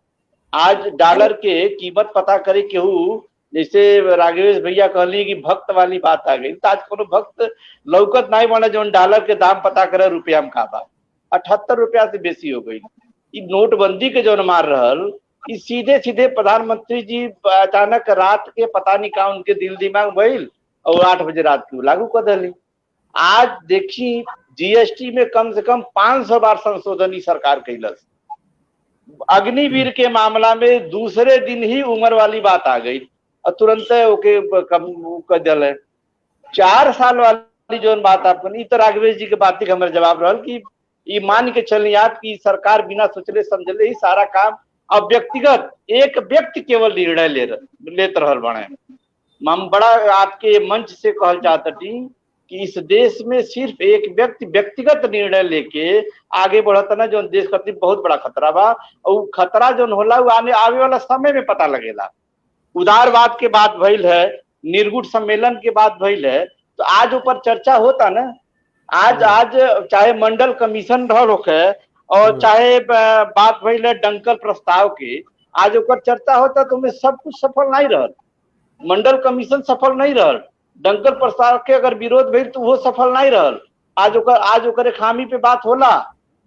आज डॉलर के कीमत पता करे केहू, जैसे राघवेश भैया कहली कि भक्त वाली बात आ गई, तो आज कोनो भक्त लौकत नहीं बने जो डॉलर के दाम पता करे रुपया में का बा, 78 रुपया से बेसी हो गई। नोटबंदी के जो मार रहल, सीधे सीधे प्रधानमंत्री जी अचानक रात के पता नहीं का उनके दिल दिमाग भइल और 8 बजे रात को लागू कर दिली। आज देखी जीएसटी में कम से कम 500 बार संशोधन सरकार कैलस। अग्निवीर के मामला में दूसरे दिन ही उम्र वाली बात आ गई और तुरंत ओके कर दिल है। 4 साल वाली जो बात आपको, तो राघवेश जी के बात के हमारे जवाब रहल कि ये मान के चलिए आप की सरकार बिना सोचले समझले ही सारा काम, अब व्यक्तिगत एक व्यक्ति केवल निर्णय लेते रहल बने। हम बड़ा आपके मंच से कहल चाहती कि इस देश में सिर्फ एक व्यक्ति व्यक्तिगत निर्णय लेके आगे बढ़ता ना, जो देश खातिर बहुत बड़ा खतरा बा। और खतरा जो होला वो आने वाला समय में पता लगेला। उदारवाद के बात भइल है, निर्गुट सम्मेलन के बात भइल है, तो आज ऊपर चर्चा होता ना। आज चाहे मंडल कमीशन रह होके और चाहे बात भइल है डंकल प्रस्ताव के, आज ऊपर चर्चा होता तो में सब कुछ सफल नहीं रहल। मंडल कमीशन सफल नहीं रहल, डंकल प्रस्ताव के अगर विरोध भइल तो वो सफल नहीं रहल। आज ओकर खामी पे बात होला।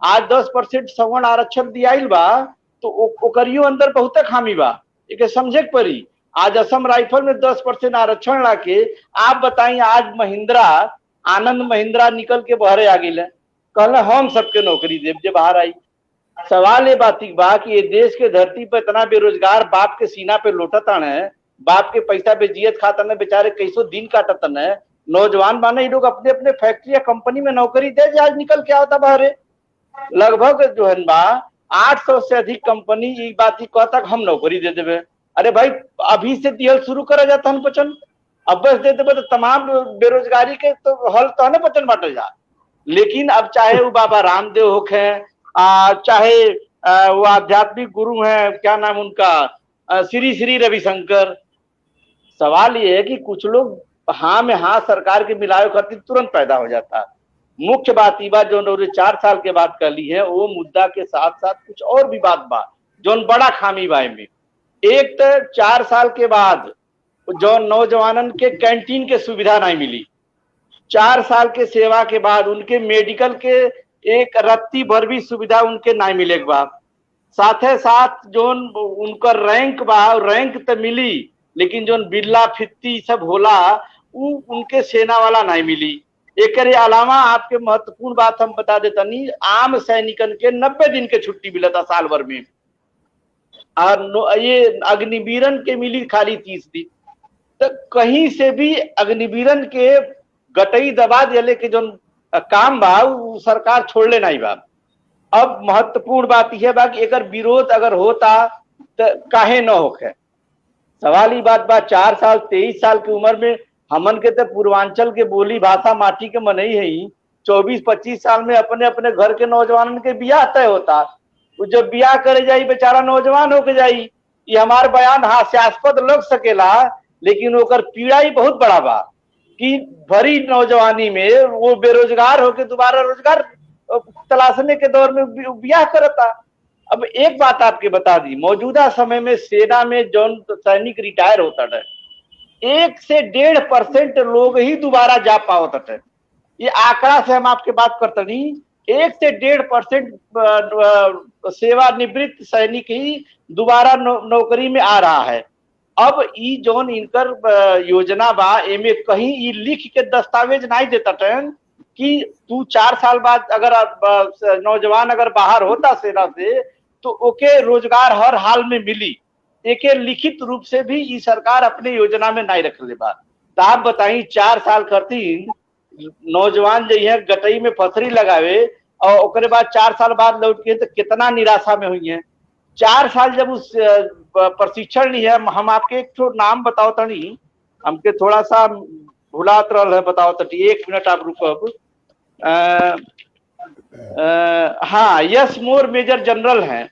आज 10% सवर्ण आरक्षण दियाइल बा, तो ओकरियो अंदर बहुत खामी बा, एक समझे के पड़ी। आज असम राइफल में 10% आरक्षण लाके आप बताइए, आज महिंद्रा, आनंद महिंद्रा निकल के बहरे आ गई, कहल हम सबके नौकरी देव जे बाहर आई। सवाल ये बात बा कि ये देश के धरती पर इतना बेरोजगार बाप के सीना पे लोटता है, बाप के पैसा पे जियत खाता न, बेचारे कैसो दिन काटता न। नौजवान माने ये लोग अपने अपने फैक्ट्री या कंपनी में नौकरी दे, आज निकल के आता बाहरे। लगभग जो है बा 800 से अधिक कंपनी ये बात ही कहता हम नौकरी दे देवे। अरे भाई, अभी से दियल शुरू करा जाता है पचन, अब बस दे देवे तो तमाम बेरोजगारी के तो हल तो है ना पचन बांटल जा। लेकिन अब चाहे वो बाबा रामदेव होखे, चाहे वो आध्यात्मिक गुरु हैं, क्या नाम उनका, श्री श्री रविशंकर, सवाल ये है कि कुछ लोग हाँ में हाँ सरकार के मिलावे खातिर तुरंत पैदा हो जाता। मुख्य बात ये बात जो 4 साल के बाद कर ली है, वो मुद्दा के साथ साथ कुछ और भी बात बा जो बड़ा खामी बा में। एक तो 4 साल के बाद जो नौजवानन के कैंटीन के सुविधा नहीं मिली, 4 साल के सेवा के बाद उनके मेडिकल के एक रत्ती भर भी सुविधा उनके नहीं मिले के बाद, साथे साथ जो उनका रैंक बा, रैंक तो मिली लेकिन जो बिल्ला फित्ती सब होला उनके सेना वाला नहीं मिली। एक अलावा आपके महत्वपूर्ण बात हम बता देता नहीं, आम सैनिकन के 90 दिन के छुट्टी मिला था साल भर में, और ये अग्निवीरन के मिली खाली 30 दिन। तो कहीं से भी अग्निवीरन के गटई दबा दिले के जो काम बा वो सरकार छोड़ लेना ही बा। अब महत्वपूर्ण बात यह बा कि अगर विरोध अगर होता तो काहे न होखे, सवाल ही बात बा 4 साल 23 साल की उम्र में हमन के तो पूर्वांचल के बोली भाषा माटी के मनई है ही, 24-25 साल में अपने अपने घर के नौजवान के बियाह तय होता। जब बियाह करे जाई बेचारा नौजवान होके जाई, ये हमार बयान हास्यास्पद लग सकेला, लेकिन ओकर पीड़ा ही बहुत बड़ा बा कि भरी नौजवानी में वो बेरोजगार होके दोबारा रोजगार तलाशने के दौर में बियाह करता। अब एक बात आपके बता दी, मौजूदा समय में सेना में जो सैनिक रिटायर होता है 1 से 1.5% लोग ही दोबारा जा पावत है। ये आंकड़ा से हम आपके बात करते नहीं, 1 से 1.5% सेवानिवृत्त सैनिक ही दोबारा नौकरी में आ रहा है। अब ई जोन इनकर योजना बा एमे कहीं ई लिख के दस्तावेज नहीं देता टन कि तू 4 साल बाद अगर नौजवान अगर बाहर होता सेना से तो ओके रोजगार हर हाल में मिली, एक लिखित रूप से भी ई सरकार अपने योजना में नहीं रख ले बा। तो आप बताइए 4 साल करती नौजवान जो है गटई में पथरी लगावे और ओकरे बाद 4 साल बाद लौट के तो कितना निराशा में हुई है। 4 साल जब उस प्रशिक्षण नहीं है, हम आपके एक तो नाम बताओ तनी, हमके थोड़ा सा भुलात रहा है, बताओ तनी 1 मिनट आप रुको। हाँ, यस मोर मेजर जनरल हैं,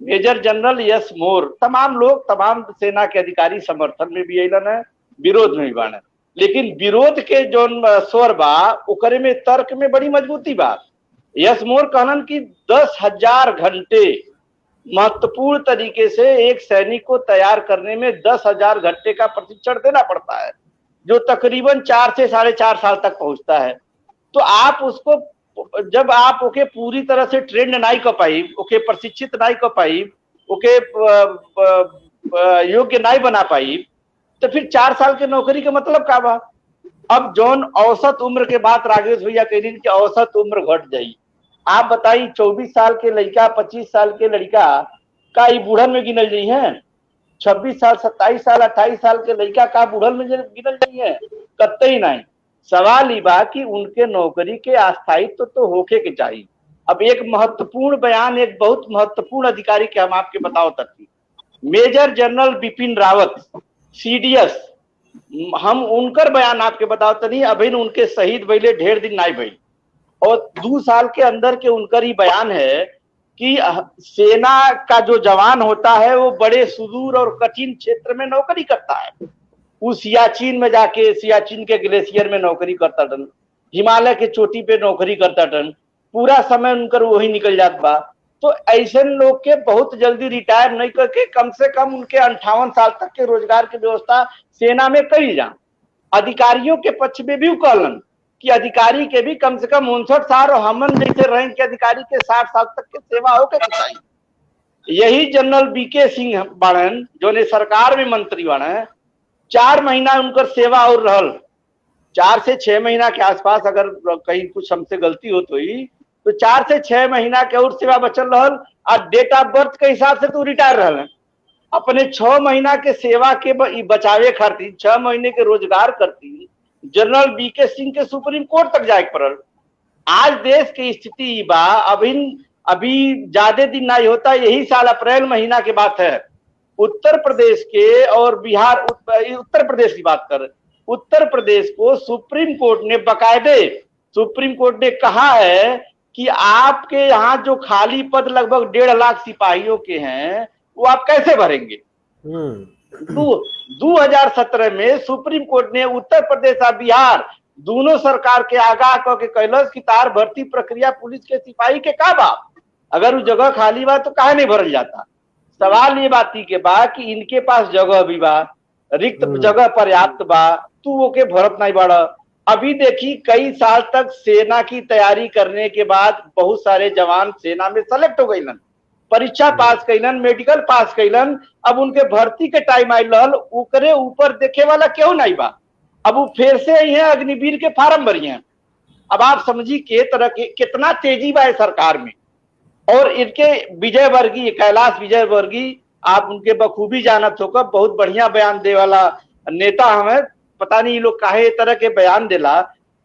मेजर जनरल यस मोर। तमाम लोग तमाम सेना के अधिकारी समर्थन में भी अलन है, विरोध में भी बाण, लेकिन विरोध के जो स्वर बा ओकरे में तर्क में बड़ी मजबूती बा। यस मोर कहलन कि 10,000 घंटे महत्वपूर्ण तरीके से एक सैनिक को तैयार करने में 10,000 घंटे का प्रशिक्षण देना पड़ता है, जो तकरीबन 4 से 4.5 साल तक पहुंचता है। तो आप उसको जब आप ओके पूरी तरह से ट्रेंड नहीं कर पाई, ओके प्रशिक्षित नहीं कर पाई, ओके योग्य नहीं बना पाई, तो फिर 4 साल के नौकरी का मतलब का बा। अब जौन औसत उम्र के बात राजेश भैया कह रही कि औसत उम्र घट जाई, आप बताइए 24 साल के लड़का 25 साल के लड़का का ई बूढ़न में गिनल जाई है, 26 साल 27 साल 28 साल के लड़का का बूढ़न में गिनल जाई है, कतई नहीं। सवाल ही बा कि उनके नौकरी के अस्थायित्व तो होके के चाहिए। अब एक महत्वपूर्ण बयान एक बहुत महत्वपूर्ण अधिकारी के हम आपके बताओ तक, major general Bipin Rawat CDS, हम उनकर बयान आपके बताओ तनी, अभी उनके शहीद भइले 1.5 दिन नहीं भइल और 2 साल के अंदर के उनकर ही बयान है कि सेना का जो जवान होता है वो बड़े सुदूर और कठिन क्षेत्र में नौकरी करता है। वो सियाचिन में जाके सियाचिन के ग्लेशियर में नौकरी करता टन, हिमालय के चोटी पे नौकरी करता टन, पूरा समय उनकर वही निकल जाता बा। तो ऐसे लोग के बहुत जल्दी रिटायर नहीं करके कम से कम उनके 58 साल तक के रोजगार की व्यवस्था सेना में करी जा। अधिकारियों के पक्ष में भी कहलन कि अधिकारी के भी कम से कम 59 साल और हमन जैसे रैंक के अधिकारी के 60 साल तक के सेवा होकर चाहिए। यही जनरल BK सिंह बाड़न जो ने सरकार में मंत्री बाड़े, 4 महीना उनकर सेवा और रहल, 4 से 6 महीना के आसपास, अगर कहीं कुछ हमसे गलती हो तो 4 से 6 महीना के और सेवा बचल रहल और डेट ऑफ बर्थ के हिसाब से तो रिटायर रहल। अपने 6 महीना के सेवा के बचावे खातिर 6 महीने के रोजगार करती जनरल BK सिंह के सुप्रीम कोर्ट तक जाए पड़ल। आज देश की स्थिति बा, अभी ज्यादा दिन नहीं होता, यही साल अप्रैल महीना की बात है, उत्तर प्रदेश के और बिहार, उत्तर प्रदेश की बात कर, उत्तर प्रदेश को सुप्रीम कोर्ट ने बाकायदे सुप्रीम कोर्ट ने कहा है कि आपके यहाँ जो खाली पद लगभग 1.5 लाख सिपाहियों के हैं वो आप कैसे भरेंगे। 2017 में सुप्रीम कोर्ट ने उत्तर प्रदेश और बिहार दोनों सरकार के आगाह करके कहलस कि तार भर्ती प्रक्रिया पुलिस के सिपाही के का बा, अगर वो जगह खाली बा तो काहे नहीं भरल जाता। सवाल ये बात के बा कि इनके पास जगह भी बा, रिक्त जगह पर्याप्त बा, तू ओके भरत नहीं बाड़ा। अभी देखी कई साल तक सेना की तैयारी करने के बाद बहुत सारे जवान सेना में सेलेक्ट हो गईलन, परीक्षा पास कैलन, मेडिकल पास कैलन, अब उनके भर्ती के टाइम आयल रहल, ओकरे ऊपर देखे वाला क्यों नहीं बा। अब वो फिर से ही है अग्निवीर के फार्म भरी हैं, अब आप समझी के तरह के कितना तेजी बा सरकार में। और इनके विजय वर्गीय, कैलाश विजय वर्गीय, आप उनके बखूबी जानत होकर, बहुत बढ़िया बयान दे वाला नेता हमें, पता नहीं लोग काहे तरह के बयान देला।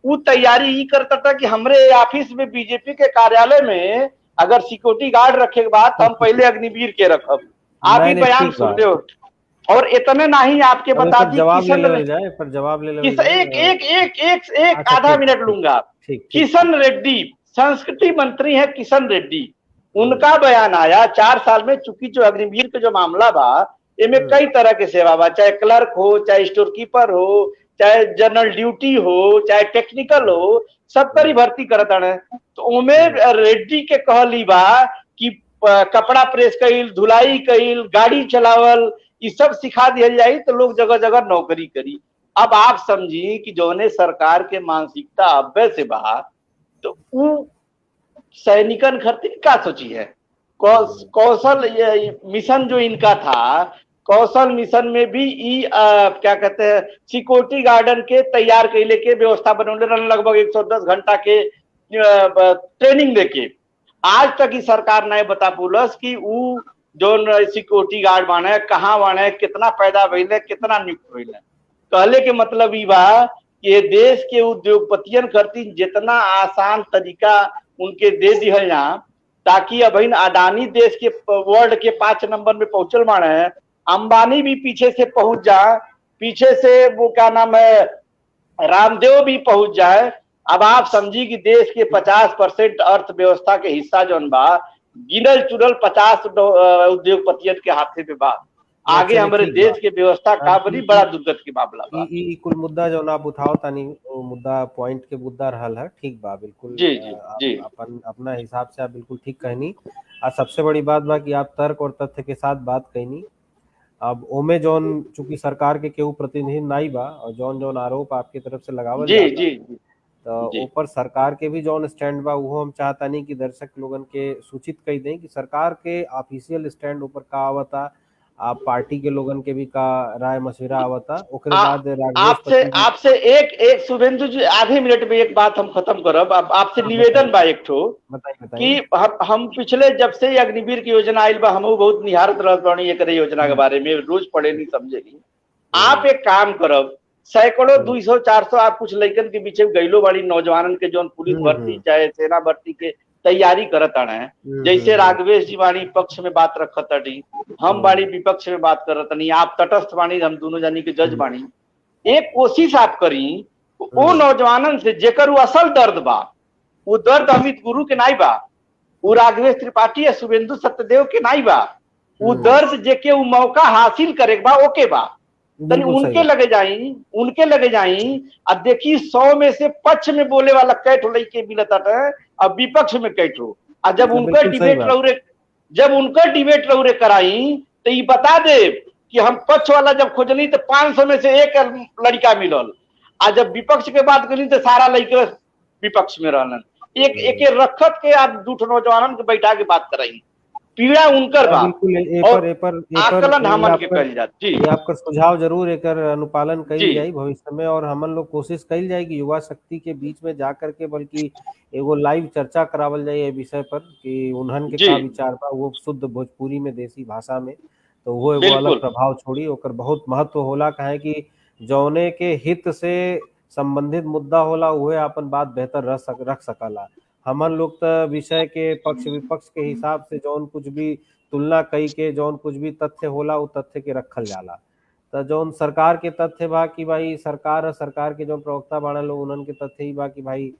वो तैयारी ही करता था कि हमरे ऑफिस में बीजेपी के कार्यालय में अगर सिक्योरिटी गार्ड रखे के बाद हम पहले अग्निवीर के रखब। आप ही नहीं बयान ठीक सुन बात। ले। और इतने नहीं आपके अब बता एकर दी जवाब ले किशन, लेवल जाए, पर जवाब ले लेवल जाए। एक एक एक एक एक अच्छा आधा ठीक मिनट ठीक लूंगा। ठीक ठीक किशन रेड्डी संस्कृति मंत्री है, किशन रेड्डी, उनका बयान आया 4 साल में, चूंकि जो अग्निवीर के जो मामला बा, इनमें कई तरह के सेवा बा, चाहे क्लर्क हो, चाहे स्टोर कीपर हो, चाहे जनरल ड्यूटी हो, चाहे टेक्निकल हो, सब करी भर्ती करत है। तो उमें रेड्डी के कहली बा कि कपड़ा प्रेस कईल, धुलाई कईल, गाड़ी चलावल, ये सब सिखा दिया जाए तो लोग जगह जगह नौकरी करी। अब आप समझी कि जौने सरकार के मानसिकता अब्बे से बा, तो वो सैनिकन खातिर क्या सोची है। कौशल मिशन जो इनका था, कौशल मिशन में भी क्या कहते हैं, सिक्योरिटी गार्डन के तैयार कैले के व्यवस्था बनौले रहन, लगभग 110 घंटा के ट्रेनिंग देके। आज तक ही सरकार नहीं बता पुलस कि वो जो सिक्योरिटी गार्ड बाने कहाँ बाने, कितना पैदा भइले, कितना नियुक्त भइले। कहले के मतलब ई बा कि ये देश के उद्योगपतियन खातिर जितना आसान तरीका उनके दे दिहल जा, ताकि अब अडानी देश के वर्ल्ड के 5 नंबर में पहुंचल बाड़े हैं, अंबानी भी पीछे से पहुंच जा, पीछे से वो क्या नाम है रामदेव भी पहुंच जाए। अब आप समझी कि देश के 50% अर्थव्यवस्था के हिस्सा जौन बा, गिनल चुनल 50 उद्योगपतियन के हाथे में बा। आगे हमारे देश के व्यवस्था का बड़ी बड़ा दुर्गत के मामला बा। ई कुल मुद्दा जो आप उठाओ तानी, वो मुद्दा पॉइंट के मुद्दा रहल है, ठीक बा, बिल्कुल। जी जी जी अपन अपना हिसाब से आप बिल्कुल ठीक कहनी। और सबसे बड़ी बात बा कि आप तर्क और तथ्य के साथ बात कहनी। अब ओमे जौन चूंकि सरकार के केहू प्रतिनिधि नाई बा, और जौन जौन आरोप आपके तरफ से लगावल जी जाता, जी तो ऊपर सरकार के भी जौन स्टैंड बा, वो हम चाहता नहीं कि दर्शक लोगन के सूचित कर दें कि सरकार के ऑफिशियल स्टैंड ऊपर का आवता, आप पार्टी के लोगन के भी का राय मशविरा आवता। ओकरे बाद आपसे आपसे एक शुभेंदु जी, आधे मिनट में एक बात हम खत्म करब। आपसे निवेदन बा एक ठो कि हम पिछले जब से अग्निवीर की योजना आयल बा, हम बहुत निहारत रहत बानी एक योजना के बारे में, रोज पढ़े नहीं समझे नहीं। आप एक काम करब, सैकड़ों 200-400 आप कुछ लड़कन के पीछे गैलो बाड़ी, नौजवानन के जो पुलिस भर्ती चाहे सेना भर्ती के तैयारी करत आना है। जैसे राघवेश जी बाणी पक्ष में बात रखत अड़ी, हम बाड़ी विपक्ष में बात करत नहीं, आप तटस्थ बाणी, हम दोनों जानी के जज बाणी। एक कोशिश आप करी वो नौजवानन से जेकर वो असल दर्द बा, वो दर्द अमित गुरु के नाई बा, वो राघवेश त्रिपाठी या शुभेंदु सत्यदेव के नाई बा, वो दर्द जेके वो मौका हासिल करे बा, ओके बा, तनी उनके लगे जाई। अब देखी 100 में से पक्ष में बोले वाला कैठ लड़के मिलता है, अब विपक्ष में कैठ हो। और जब उनका डिबेट रौरे कराई, तो ये बता दे कि हम पक्ष वाला जब खोजली तो 500 में से एक लड़का मिलल, और जब विपक्ष के बात करी तो सारा लड़के विपक्ष में रहलन। एक रखत के आप झूठ नौजवानन के बैठा के बात कराई, पीड़ा उनकर बा, आकलन हमन के कल जात। जी, ये आपका सुझाव जरूर एकर अनुपालन कईल जाई भविष्य में, और हमन लोग कोशिश कईल जाए कि युवा शक्ति के बीच में जा करके बल्कि एगो लाइव चर्चा करावल जाए ये विषय पर कि उन्हन के का विचार बा, वो शुद्ध भोजपुरी में, देसी भाषा में, तो वो एगो अलग प्रभाव छोड़ी। ओकर बहुत महत्व होला, काहे कि जौने के हित से संबंधित मुद्दा होला उहे अपन बात बेहतर रख सकला। हमन लोग तो विषय के पक्ष विपक्ष के हिसाब से जौन कुछ भी तुलना कई के जौन कुछ भी तथ्य होला वो तथ्य के रखल जाला। तो जौन सरकार के तथ्य बा कि भाई सरकार के जौन प्रवक्ता बाड़ा लोग उन्हन के तथ्य ही बा कि भाई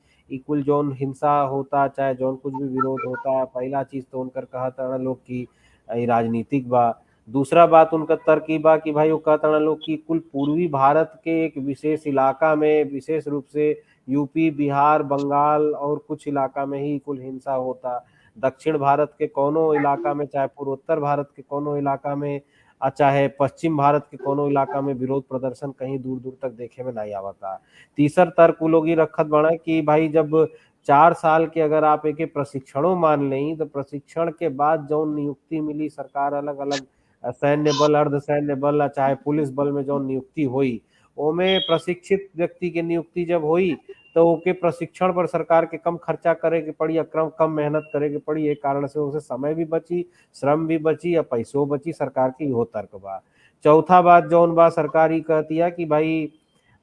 कुल जौन हिंसा होता चाहे जौन कुछ भी विरोध होता, पहला चीज तो उनकर कहता लोग की राजनीतिक बा। दूसरा बात उनका तर्क ही बा कि भाई वो कहता लोग कि कुल पूर्वी भारत के एक विशेष इलाका में, विशेष रूप से यूपी, बिहार, बंगाल और कुछ इलाका में ही कुल हिंसा होता। दक्षिण भारत के कोनो इलाका में, चाहे पूर्वोत्तर भारत के कोनो इलाका में, चाहे पश्चिम भारत के कोनो इलाका में विरोध प्रदर्शन कहीं दूर दूर तक देखे में नहीं आवता। तीसर तर्क वो लोग ही रखत बना कि भाई जब 4 साल के अगर आप एक प्रशिक्षणों मान लें, तो प्रशिक्षण के बाद जो नियुक्ति मिली, सरकार अलग अलग सैन्य बल, अर्धसैन्य बल, चाहे पुलिस बल में जो नियुक्ति हुई, ओमे प्रशिक्षित व्यक्ति के नियुक्ति जब हुई तो ओके प्रशिक्षण पर सरकार के कम खर्चा करे के पड़ी, कम मेहनत करे के पड़ी। एक कारण से उसे समय भी बची, श्रम भी बची या पैसों बची। सरकार की इहो तर्क बा। चौथा बात जौन बा सरकार ही कहती है कि भाई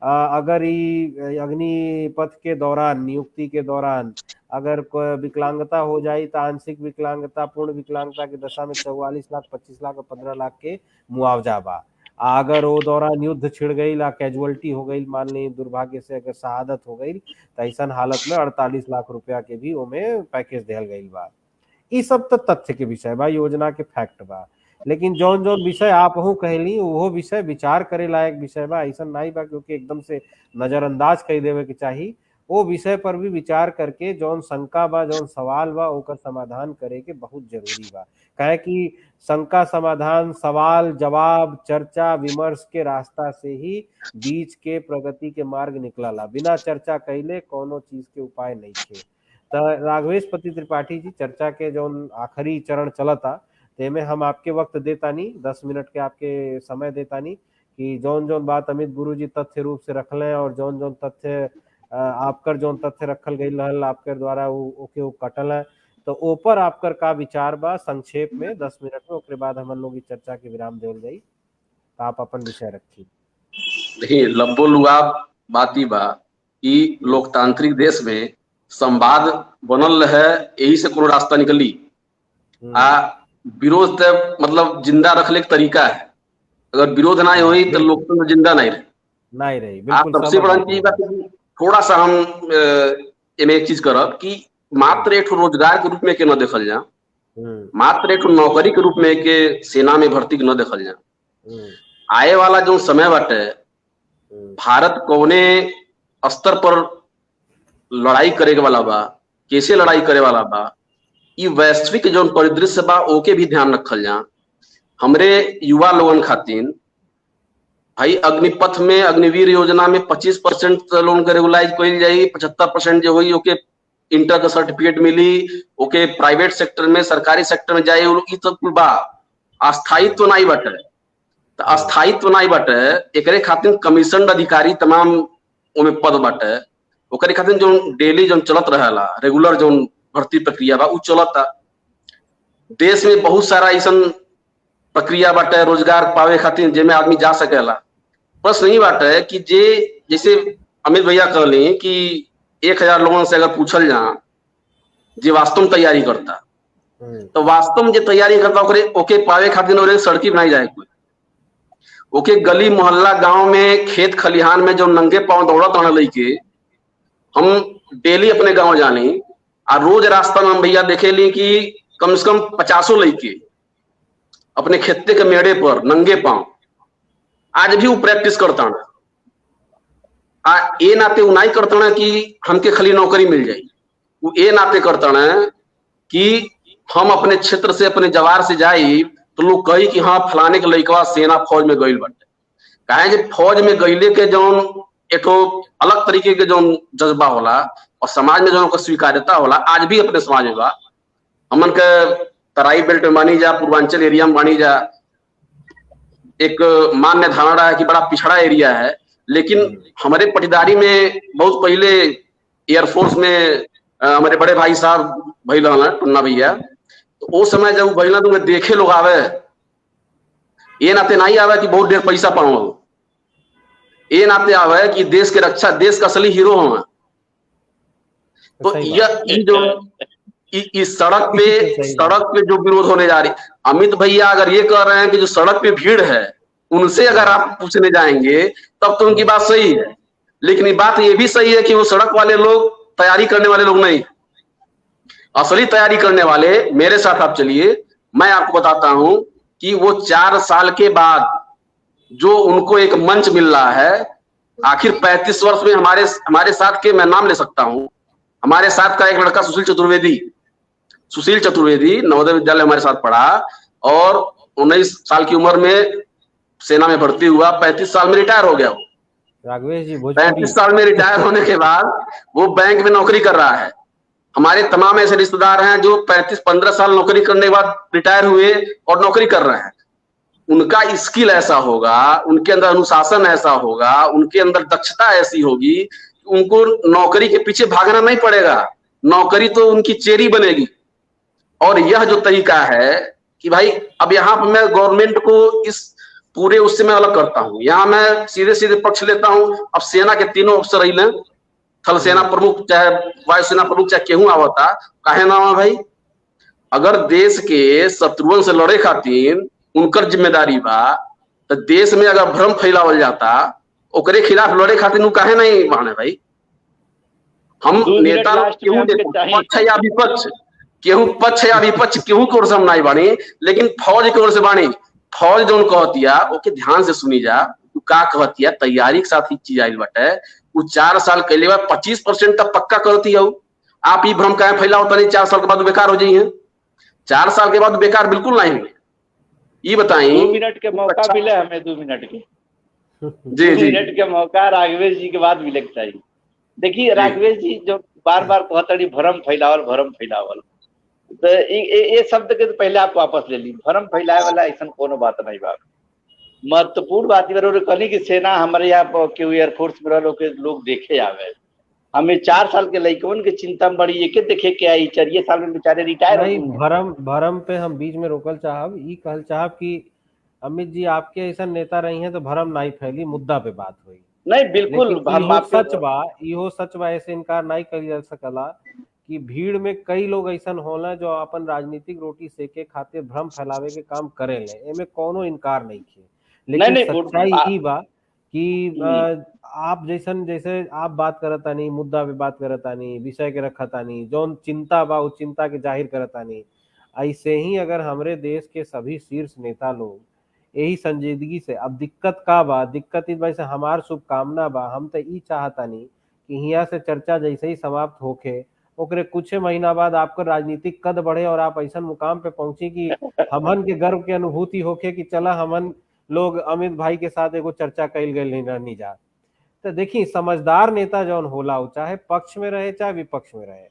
अगर ई अग्निपथ के दौरान, नियुक्ति के दौरान अगर कोई विकलांगता हो जाए तो आंशिक विकलांगता, पूर्ण विकलांगता की दशा में 44 लाख, 25 लाख और 15 लाख के मुआवजा बा। अगर वो दौरान युद्ध छिड़ गई ला, कैजुअलिटी हो गई, मान ली दुर्भाग्य से अगर शहादत हो गई तो ऐसा हालत में 48 लाख रुपया के भी ओमे पैकेज दिहल गई बा। ई सब तो तथ्य के विषय बा, योजना के फैक्ट बा। लेकिन जौन जौन विषय आप हूँ कहली वो विषय विचार करे लायक विषय बा। ऐसा नहीं बा क्योंकि एकदम से नजरअंदाज कर देवे के चाहिए। वो विषय पर भी विचार करके जौन शंका बा, जौन सवाल बा, ओकर समाधान करे के बहुत जरूरी बा। काहे कि शंका समाधान, सवाल जवाब, चर्चा विमर्श के रास्ता से ही बीच के प्रगति के मार्ग निकलला। बिना चर्चा कैले कोनो चीज के उपाय नहीं थे। तो राघवेश पति त्रिपाठी जी, चर्चा के जौन आखिरी चरण चलता तेमे हम आपके वक्त देतानी, 10 मिनट के आपके समय देतानी कि जौन जौन बात अमित गुरु जी तथ्य रूप से रख लें और जौन जौन तथ्य आपकर जौन तथ्य रखल गई रहल आपके द्वारा ओके वो कटल है, तो ऊपर आपकर का विचार बा संक्षेप में 10 मिनट में, उसके बाद हम लोग इस चर्चा के विराम देल गई। तो आप अपन विषय रखिए। देखिए, लब्बो लुआब बात ही बा कि लोकतांत्रिक देश में संवाद बनल है, यही से कोनो रास्ता निकली। विरोध तो मतलब जिंदा रखने का तरीका है। अगर विरोध ना हुई तो लोकतंत्र जिंदा नहीं रही। आप सबसे बड़ा चीज बात थोड़ा सा हम एक चीज करब कि मात्र एक रोजगार के रूप में के न देखल जा, मात्र एक नौकरी के रूप में के सेना में भर्ती के न देखल जा। आए वाला जो समय बाटे, भारत कौने स्तर पर लड़ाई करे वाला बा, कैसे लड़ाई करे वाला बा, ये वैश्विक जो परिदृश्य बा ओके भी ध्यान रखल जा। हमरे युवा लोगन खातिर भाई अग्निपथ में, अग्निवीर योजना में 25% लोन के रेगुलाइज कइल जाई, 75% जो हुई ओके इंटर का सर्टिफिकेट मिली, ओके प्राइवेट सेक्टर में, सरकारी सेक्टर में जाए, ई सब कुल बा। अस्थायित्व नहीं बटे, तो अस्थायित्व नहीं बटे एकरे खातिर कमीशन अधिकारी तमाम ओमे पद बाटे, ओकरे खातिर जो डेली जो चलत रहेला रेगुलर जो भर्ती प्रक्रिया बा उ चलता। देश में बहुत सारा ऐसा प्रक्रिया बाटे रोजगार पावे खातिर जेमे आदमी जा सकेला। प्रश्न नहीं बाटे कि जे जैसे अमित भैया कहली कि 1000 लोगों से अगर पूछल जा जे वास्तव में तैयारी करता, तो वास्तव में जे तैयारी करता ओके पावे खातिर सड़की बनाई जाए, कोई ओके गली मोहल्ला गांव में खेत खलिहान में जो नंगे पांव दौड़त रहने लइके, हम डेली अपने गांव जानी आ रोज रास्ता में हम भैया देखे ली कि कम से कम 50 लइके अपने खेते के मेड़े पर नंगे पांव आज भी वो प्रैक्टिस करता ना। ए नाते वो नहीं करता ना कि हमके खाली नौकरी मिल जाए, वो ए नाते करता ना कि हम अपने क्षेत्र से, अपने जवार से जाई तो लोग कही कि हाँ फलाने के लइकवा सेना फौज में गइल बाटे। काहे कि फौज में गइले के जौन एक अलग तरीके के जो जज्बा होला और समाज में जो स्वीकार्यता होला, आज भी अपने समाज में बा। हमन के तराई बेल्ट में मानी जा, पूर्वांचल एरिया में मानी जा, एक मान्य धारणा है कि बड़ा पिछड़ा एरिया है, लेकिन हमारे पटीदारी में बहुत पहले एयरफोर्स में हमारे बड़े भाई साहब भइल टुन्ना भैया, तो वो समय जब भइल तो देखे लोग आवे, ये नाते नहीं आवे कि बहुत ढेर पैसा पाओ, ये नाते आवे कि देश के रक्षा, देश का असली हीरो हो। तो ये जो इस सड़क पे जो विरोध होने जा रही, अमित भैया अगर ये कह रहे हैं कि जो सड़क पे भीड़ है उनसे अगर आप पूछने जाएंगे तब तो उनकी बात सही है, लेकिन ये बात ये भी सही है कि वो सड़क वाले लोग तैयारी करने वाले लोग नहीं, असली तैयारी करने वाले मेरे साथ आप चलिए, मैं आपको बताता हूं कि वो 4 साल के बाद जो उनको एक मंच मिल रहा है, आखिर 35 वर्ष में हमारे साथ के मैं नाम ले सकता हूं, हमारे साथ का एक लड़का सुशील चतुर्वेदी नवोदय विद्यालय हमारे साथ पढ़ा और 19 साल की उम्र में सेना में भर्ती हुआ, 35 साल में रिटायर हो गया। राघवेश जी 35 साल में रिटायर होने के बाद वो बैंक में नौकरी कर रहा है। हमारे तमाम ऐसे रिश्तेदार हैं जो 35-15 साल नौकरी करने के बाद रिटायर हुए और नौकरी कर रहे हैं। उनका स्किल ऐसा होगा, उनके अंदर अनुशासन ऐसा होगा, उनके अंदर दक्षता ऐसी होगी, उनको नौकरी के पीछे भागना नहीं पड़ेगा, नौकरी तो उनकी चेरी बनेगी। और यह जो तरीका है कि भाई अब यहाँ पर मैं गवर्नमेंट को इस पूरे उससे मैं अलग करता हूँ, यहाँ मैं सीधे सीधे पक्ष लेता हूँ। अब सेना के तीनों अफसर रही, थल सेना प्रमुख चाहे वायुसेना प्रमुख चाहे केहू आवता, काहे ना आवा भाई? अगर देश के शत्रुओं से लड़े खातिर उनकर जिम्मेदारी बा, तो देश में अगर भ्रम फैलावल जाता, ओकरे खिलाफ लड़े खातिर उ काहे नहीं माने भाई? हम नेता केहू देखो पक्ष है या विपक्ष, केहू पक्ष या विपक्ष केहू की ओर से हम नहीं बानी, लेकिन फौज की ओर से बानी। फौज जो कहतिया ओके ध्यान से सुनी जा, तू का कहतिया, तैयारी के साथ ही चीज आइल बाटे। वो 4 साल के लिए 25% तक पक्का करती है। आप ही भ्रम काहे फैलाओ तनी 4 साल के बाद बेकार हो जाइए? 4 साल के बाद बेकार बिल्कुल नहीं हुए। ये बताइए, 2 मिनट के मौका मिले हमें, 2 मिनट के जी 2 मिनट के मौका राघवेश जी के बाद मिले चाहिए। देखिए राघवेश जी जो बार बार कहते भ्रम फैलावल, तो ये शब्द के तो पहले आप वापस ले ली। भ्रम फैलाए वाला ऐसा कोनो बात नहीं बा। महत्वपूर्ण बात कहनी कि सेना हमारे यहाँ के एयरफोर्स में लोग देखे आवे। हमें 4 साल के लड़कन के चिंता में बड़ी एक देखे के आई, 4 साल में बेचारे रिटायर हो। भरम पे हम बीच में रोकल चाहब, ई कहल चाहब कि अमित जी आपके ऐसा नेता रही हैं तो भरम नहीं फैली, मुद्दा पे बात हुई। नहीं बिल्कुल इहो सच बा, ऐसे इनकार नहीं कर जा सकला कि भीड़ में कई लोग ऐसा होला जो अपन राजनीतिक रोटी सेके खातिर भ्रम फैलावे के काम करे ले, एमे कोनो इनकार नहीं किए। लेकिन सच्चाई ई बा कि आप जैसे आप बात करतानी, मुद्दा पे बात करतानी, विषय के रखतानी, जौन चिंता बा उस चिंता के जाहिर करतानी, ऐसे ही अगर हमरे देश के सभी शीर्ष नेता लोग यही संजीदगी से, अब दिक्कत का बा, दिक्कत इस वजह से हमार शुभकामना बा, हम तो ई चाहतानी कि यहाँ से चर्चा जैसे ही समाप्त होके ओकरे कुछ महीना बाद आपका राजनीतिक कद बढ़े और आप ऐसा मुकाम पे पहुंची कि हमन के गर्व के अनुभूति होके कि चला हमन लोग अमित भाई के साथ एगो चर्चा कैल गई नहीं जा। तो देखिए समझदार नेता जौन होला, चाहे पक्ष में रहे चाहे विपक्ष में रहे,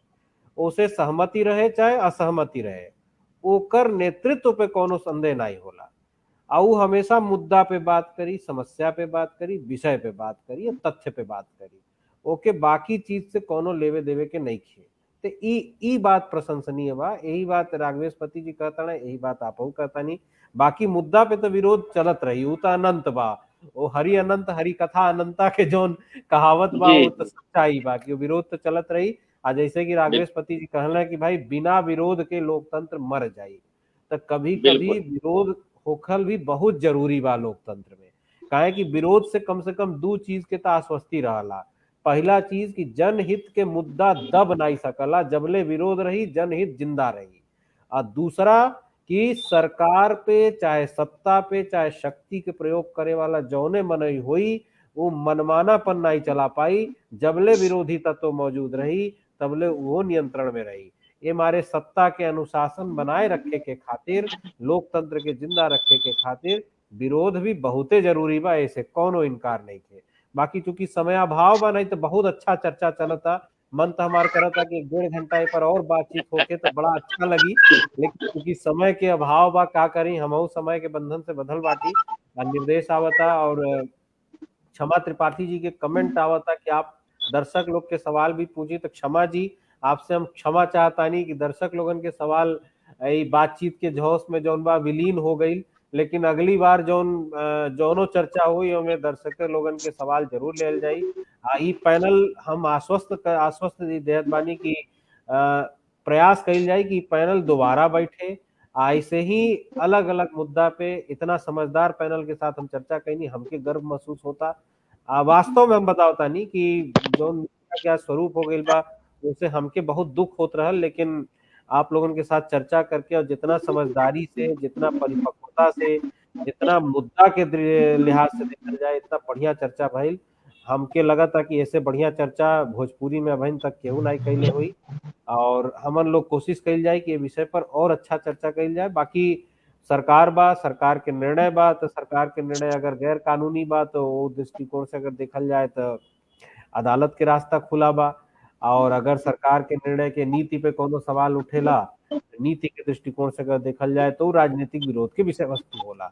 उसे सहमति रहे चाहे असहमति रहे, ओकर नेतृत्व पे कोनो संदेह नहीं होला। आउ हमेशा मुद्दा पे बात करी, समस्या पे बात करी, विषय पे बात करी, तथ्य पे बात करी, ओके बाकी चीज से कोनो लेवे देवे के नहीं किए। तो ई बात प्रशंसनीय बा। यही बात राघवेश पति जी कहता है, यही बात आप कहता नहीं। बाकी मुद्दा पे तो विरोध चलत रही, वो तो अनंत बा, वो हरि अनंत हरि कथा अनंता के जोन कहावत बा वो तो सच्चाई बा कि विरोध तो चलत रही। आ जैसे कि राघवेश पति जी कहना कि भाई बिना विरोध के लोकतंत्र मर जाई, तो कभी कभी विरोध होखल भी बहुत जरूरी बा लोकतंत्र में। काहे कि विरोध से कम 2 चीज के तो आश्वस्ति रहला। पहला चीज कि जनहित के मुद्दा दब नहीं सकला, जबले विरोध रही जनहित जिंदा रही। और दूसरा कि सरकार पे चाहे सत्ता पे चाहे शक्ति के प्रयोग करे वाला जौने मनई हुई वो मनमानापन नहीं चला पाई। जबले विरोधी तत्व मौजूद रही तबले वो नियंत्रण में रही। ये हमारे सत्ता के अनुशासन बनाए रखे के खातिर, लोकतंत्र के जिंदा रखे के खातिर विरोध भी बहुते जरूरी बा, ऐसे कोनो इनकार नहीं थे। बाकी चूंकि समय अभाव बा, नहीं तो बहुत अच्छा चर्चा चलता। मन तो हमार करता कि 1.5 घंटा पर और बातचीत होके तो बड़ा अच्छा लगी, लेकिन क्योंकि समय के अभाव बा का करी, हम समय के बंधन से बधल बाटी। निर्देश आवता और क्षमा त्रिपाठी जी के कमेंट आवता कि आप दर्शक लोग के सवाल भी पूछी, तो क्षमा जी आपसे हम क्षमा चाहता नहीं कि दर्शक लोगन के सवाल बातचीत के जोश में जौन बा विलीन हो गई। लेकिन अगली बार जौनो चर्चा हुई हमें दर्शक लोगन के सवाल जरूर लेल जाई। ई पैनल हम आश्वस्त देत बानी कि प्रयास कइल जाए कि पैनल दोबारा बैठे, ऐसे ही अलग अलग मुद्दा पे इतना समझदार पैनल के साथ हम चर्चा कैनी, हमके गर्व महसूस होता। वास्तव में हम बतावता नहीं कि जो क्या स्वरूप हो गई बा उससे हमके बहुत दुख होत रहल, लेकिन आप लोगों के साथ चर्चा करके और जितना समझदारी से, जितना परिपक्वता से, जितना मुद्दा के लिहाज से देखा जाए, इतना बढ़िया चर्चा भइल। हमके लगा था कि ऐसे बढ़िया चर्चा भोजपुरी में अभी तक केहू नहीं कैले हुई, और हमन लोग कोशिश कइल जाए कि ये विषय पर और अच्छा चर्चा कइल जाए। बाकी सरकार बा, सरकार के निर्णय बा, तो सरकार के निर्णय अगर गैर कानूनी बा तो वो दृष्टिकोण से अगर देखल जाए तो अदालत के रास्ता खुला बा। और अगर सरकार के निर्णय के नीति पे कोनो सवाल उठेला, नीति के दृष्टिकोण से अगर देखल जाए तो राजनीतिक विरोध के विषय वस्तु होला।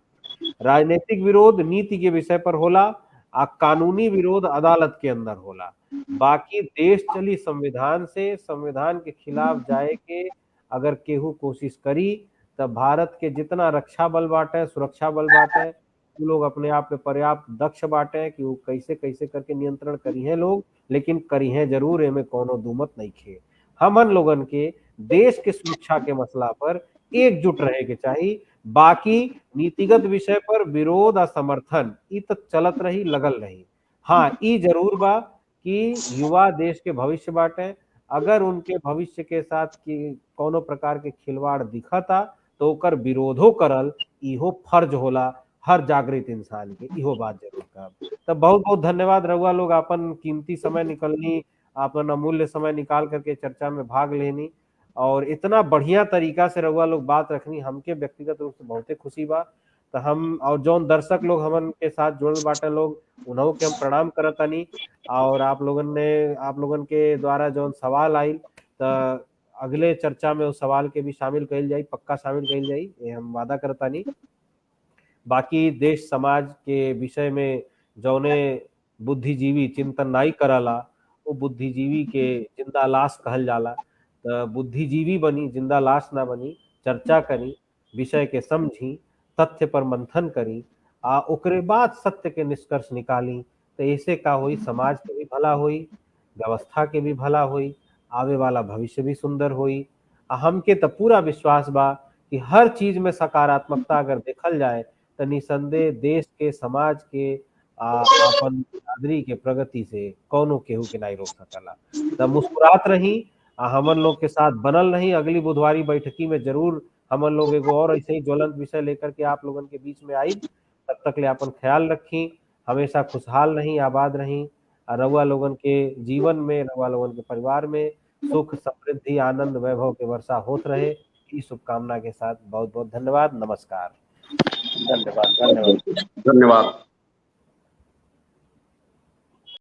राजनीतिक विरोध नीति के विषय पर होला, आ कानूनी विरोध अदालत के अंदर होला। बाकी देश चली संविधान से, संविधान के खिलाफ जाए के अगर केहू कोशिश करी तब भारत के जितना रक्षा बल बाटे, सुरक्षा बल बाटे, वो लोग अपने आप में पर्याप्त दक्ष बाटे कि वो कैसे कैसे करके नियंत्रण करी है लोग, लेकिन करी है जरूर, एमे कोनो दुमत नहीं खे। हमन लोगन के देश के सुरक्षा के मसला पर एकजुट रहे के चाहिए। बाकी नीतिगत विषय पर विरोध और समर्थन ई तो चलत रही, लगल रही। हाँ, ई जरूर बा कि युवा देश के भविष्य बाटे, अगर उनके भविष्य के साथ की कोनो प्रकार के खिलवाड़ दिखता तो ओकर विरोधो करल इहो फर्ज होला हर जागृत इंसान के, इहो बात जरूर का। तब बहुत बहुत धन्यवाद रउआ लोग अपन कीमती समय निकलनी, अपन अमूल्य समय निकाल करके चर्चा में भाग लेनी और इतना बढ़िया तरीका से रउआ लोग बात रखनी, हमके व्यक्तिगत रूप से बहुते खुशी बा। तो हम और जौन दर्शक लोग हमन के साथ जुड़ल बाटे लोग, उन्हों के हम प्रणाम करतानी। और आप लोगन के द्वारा जौन सवाल आई तो अगले चर्चा में उस सवाल के भी शामिल कइल जाई, पक्का शामिल कइल जाई, ये हम वादा करतानी। बाकी देश समाज के विषय में जौने बुद्धिजीवी चिंतन नाई करला, वो बुद्धिजीवी के जिंदा लाश कहल जाला। तो बुद्धिजीवी बनी, जिंदा लाश ना बनी, चर्चा करी, विषय के समझी, तथ्य पर मंथन करी, आ ओकरे बाद सत्य के निष्कर्ष निकाली। तो ऐसे का होई, समाज के भी भला होई, व्यवस्था के भी भला होई, आवे वाला भविष्य भी सुंदर होई। आ हमके तो पूरा विश्वास बा कि हर चीज में सकारात्मकता अगर देखल जाए तो निसंदेह देश के, समाज के, अपन बिरादरी के प्रगति से कौनो केहू के नहीं रोक सकला। तब मुस्कुरात रही, हमन लोग के साथ बनल रही। अगली बुधवारी बैठकी में जरूर हमन लोग एगो और ऐसे ही ज्वलंत विषय लेकर के आप लोगन के बीच में आई। तब तक ले अपन ख्याल रखी, हमेशा खुशहाल रही, आबाद रही। रउआ लोगन के जीवन में, रउआ लोगन के परिवार में सुख, समृद्धि, आनंद, वैभव के वर्षा होत रहे, इस शुभकामना के साथ बहुत बहुत धन्यवाद। नमस्कार। धन्यवाद। धन्यवाद। धन्यवाद।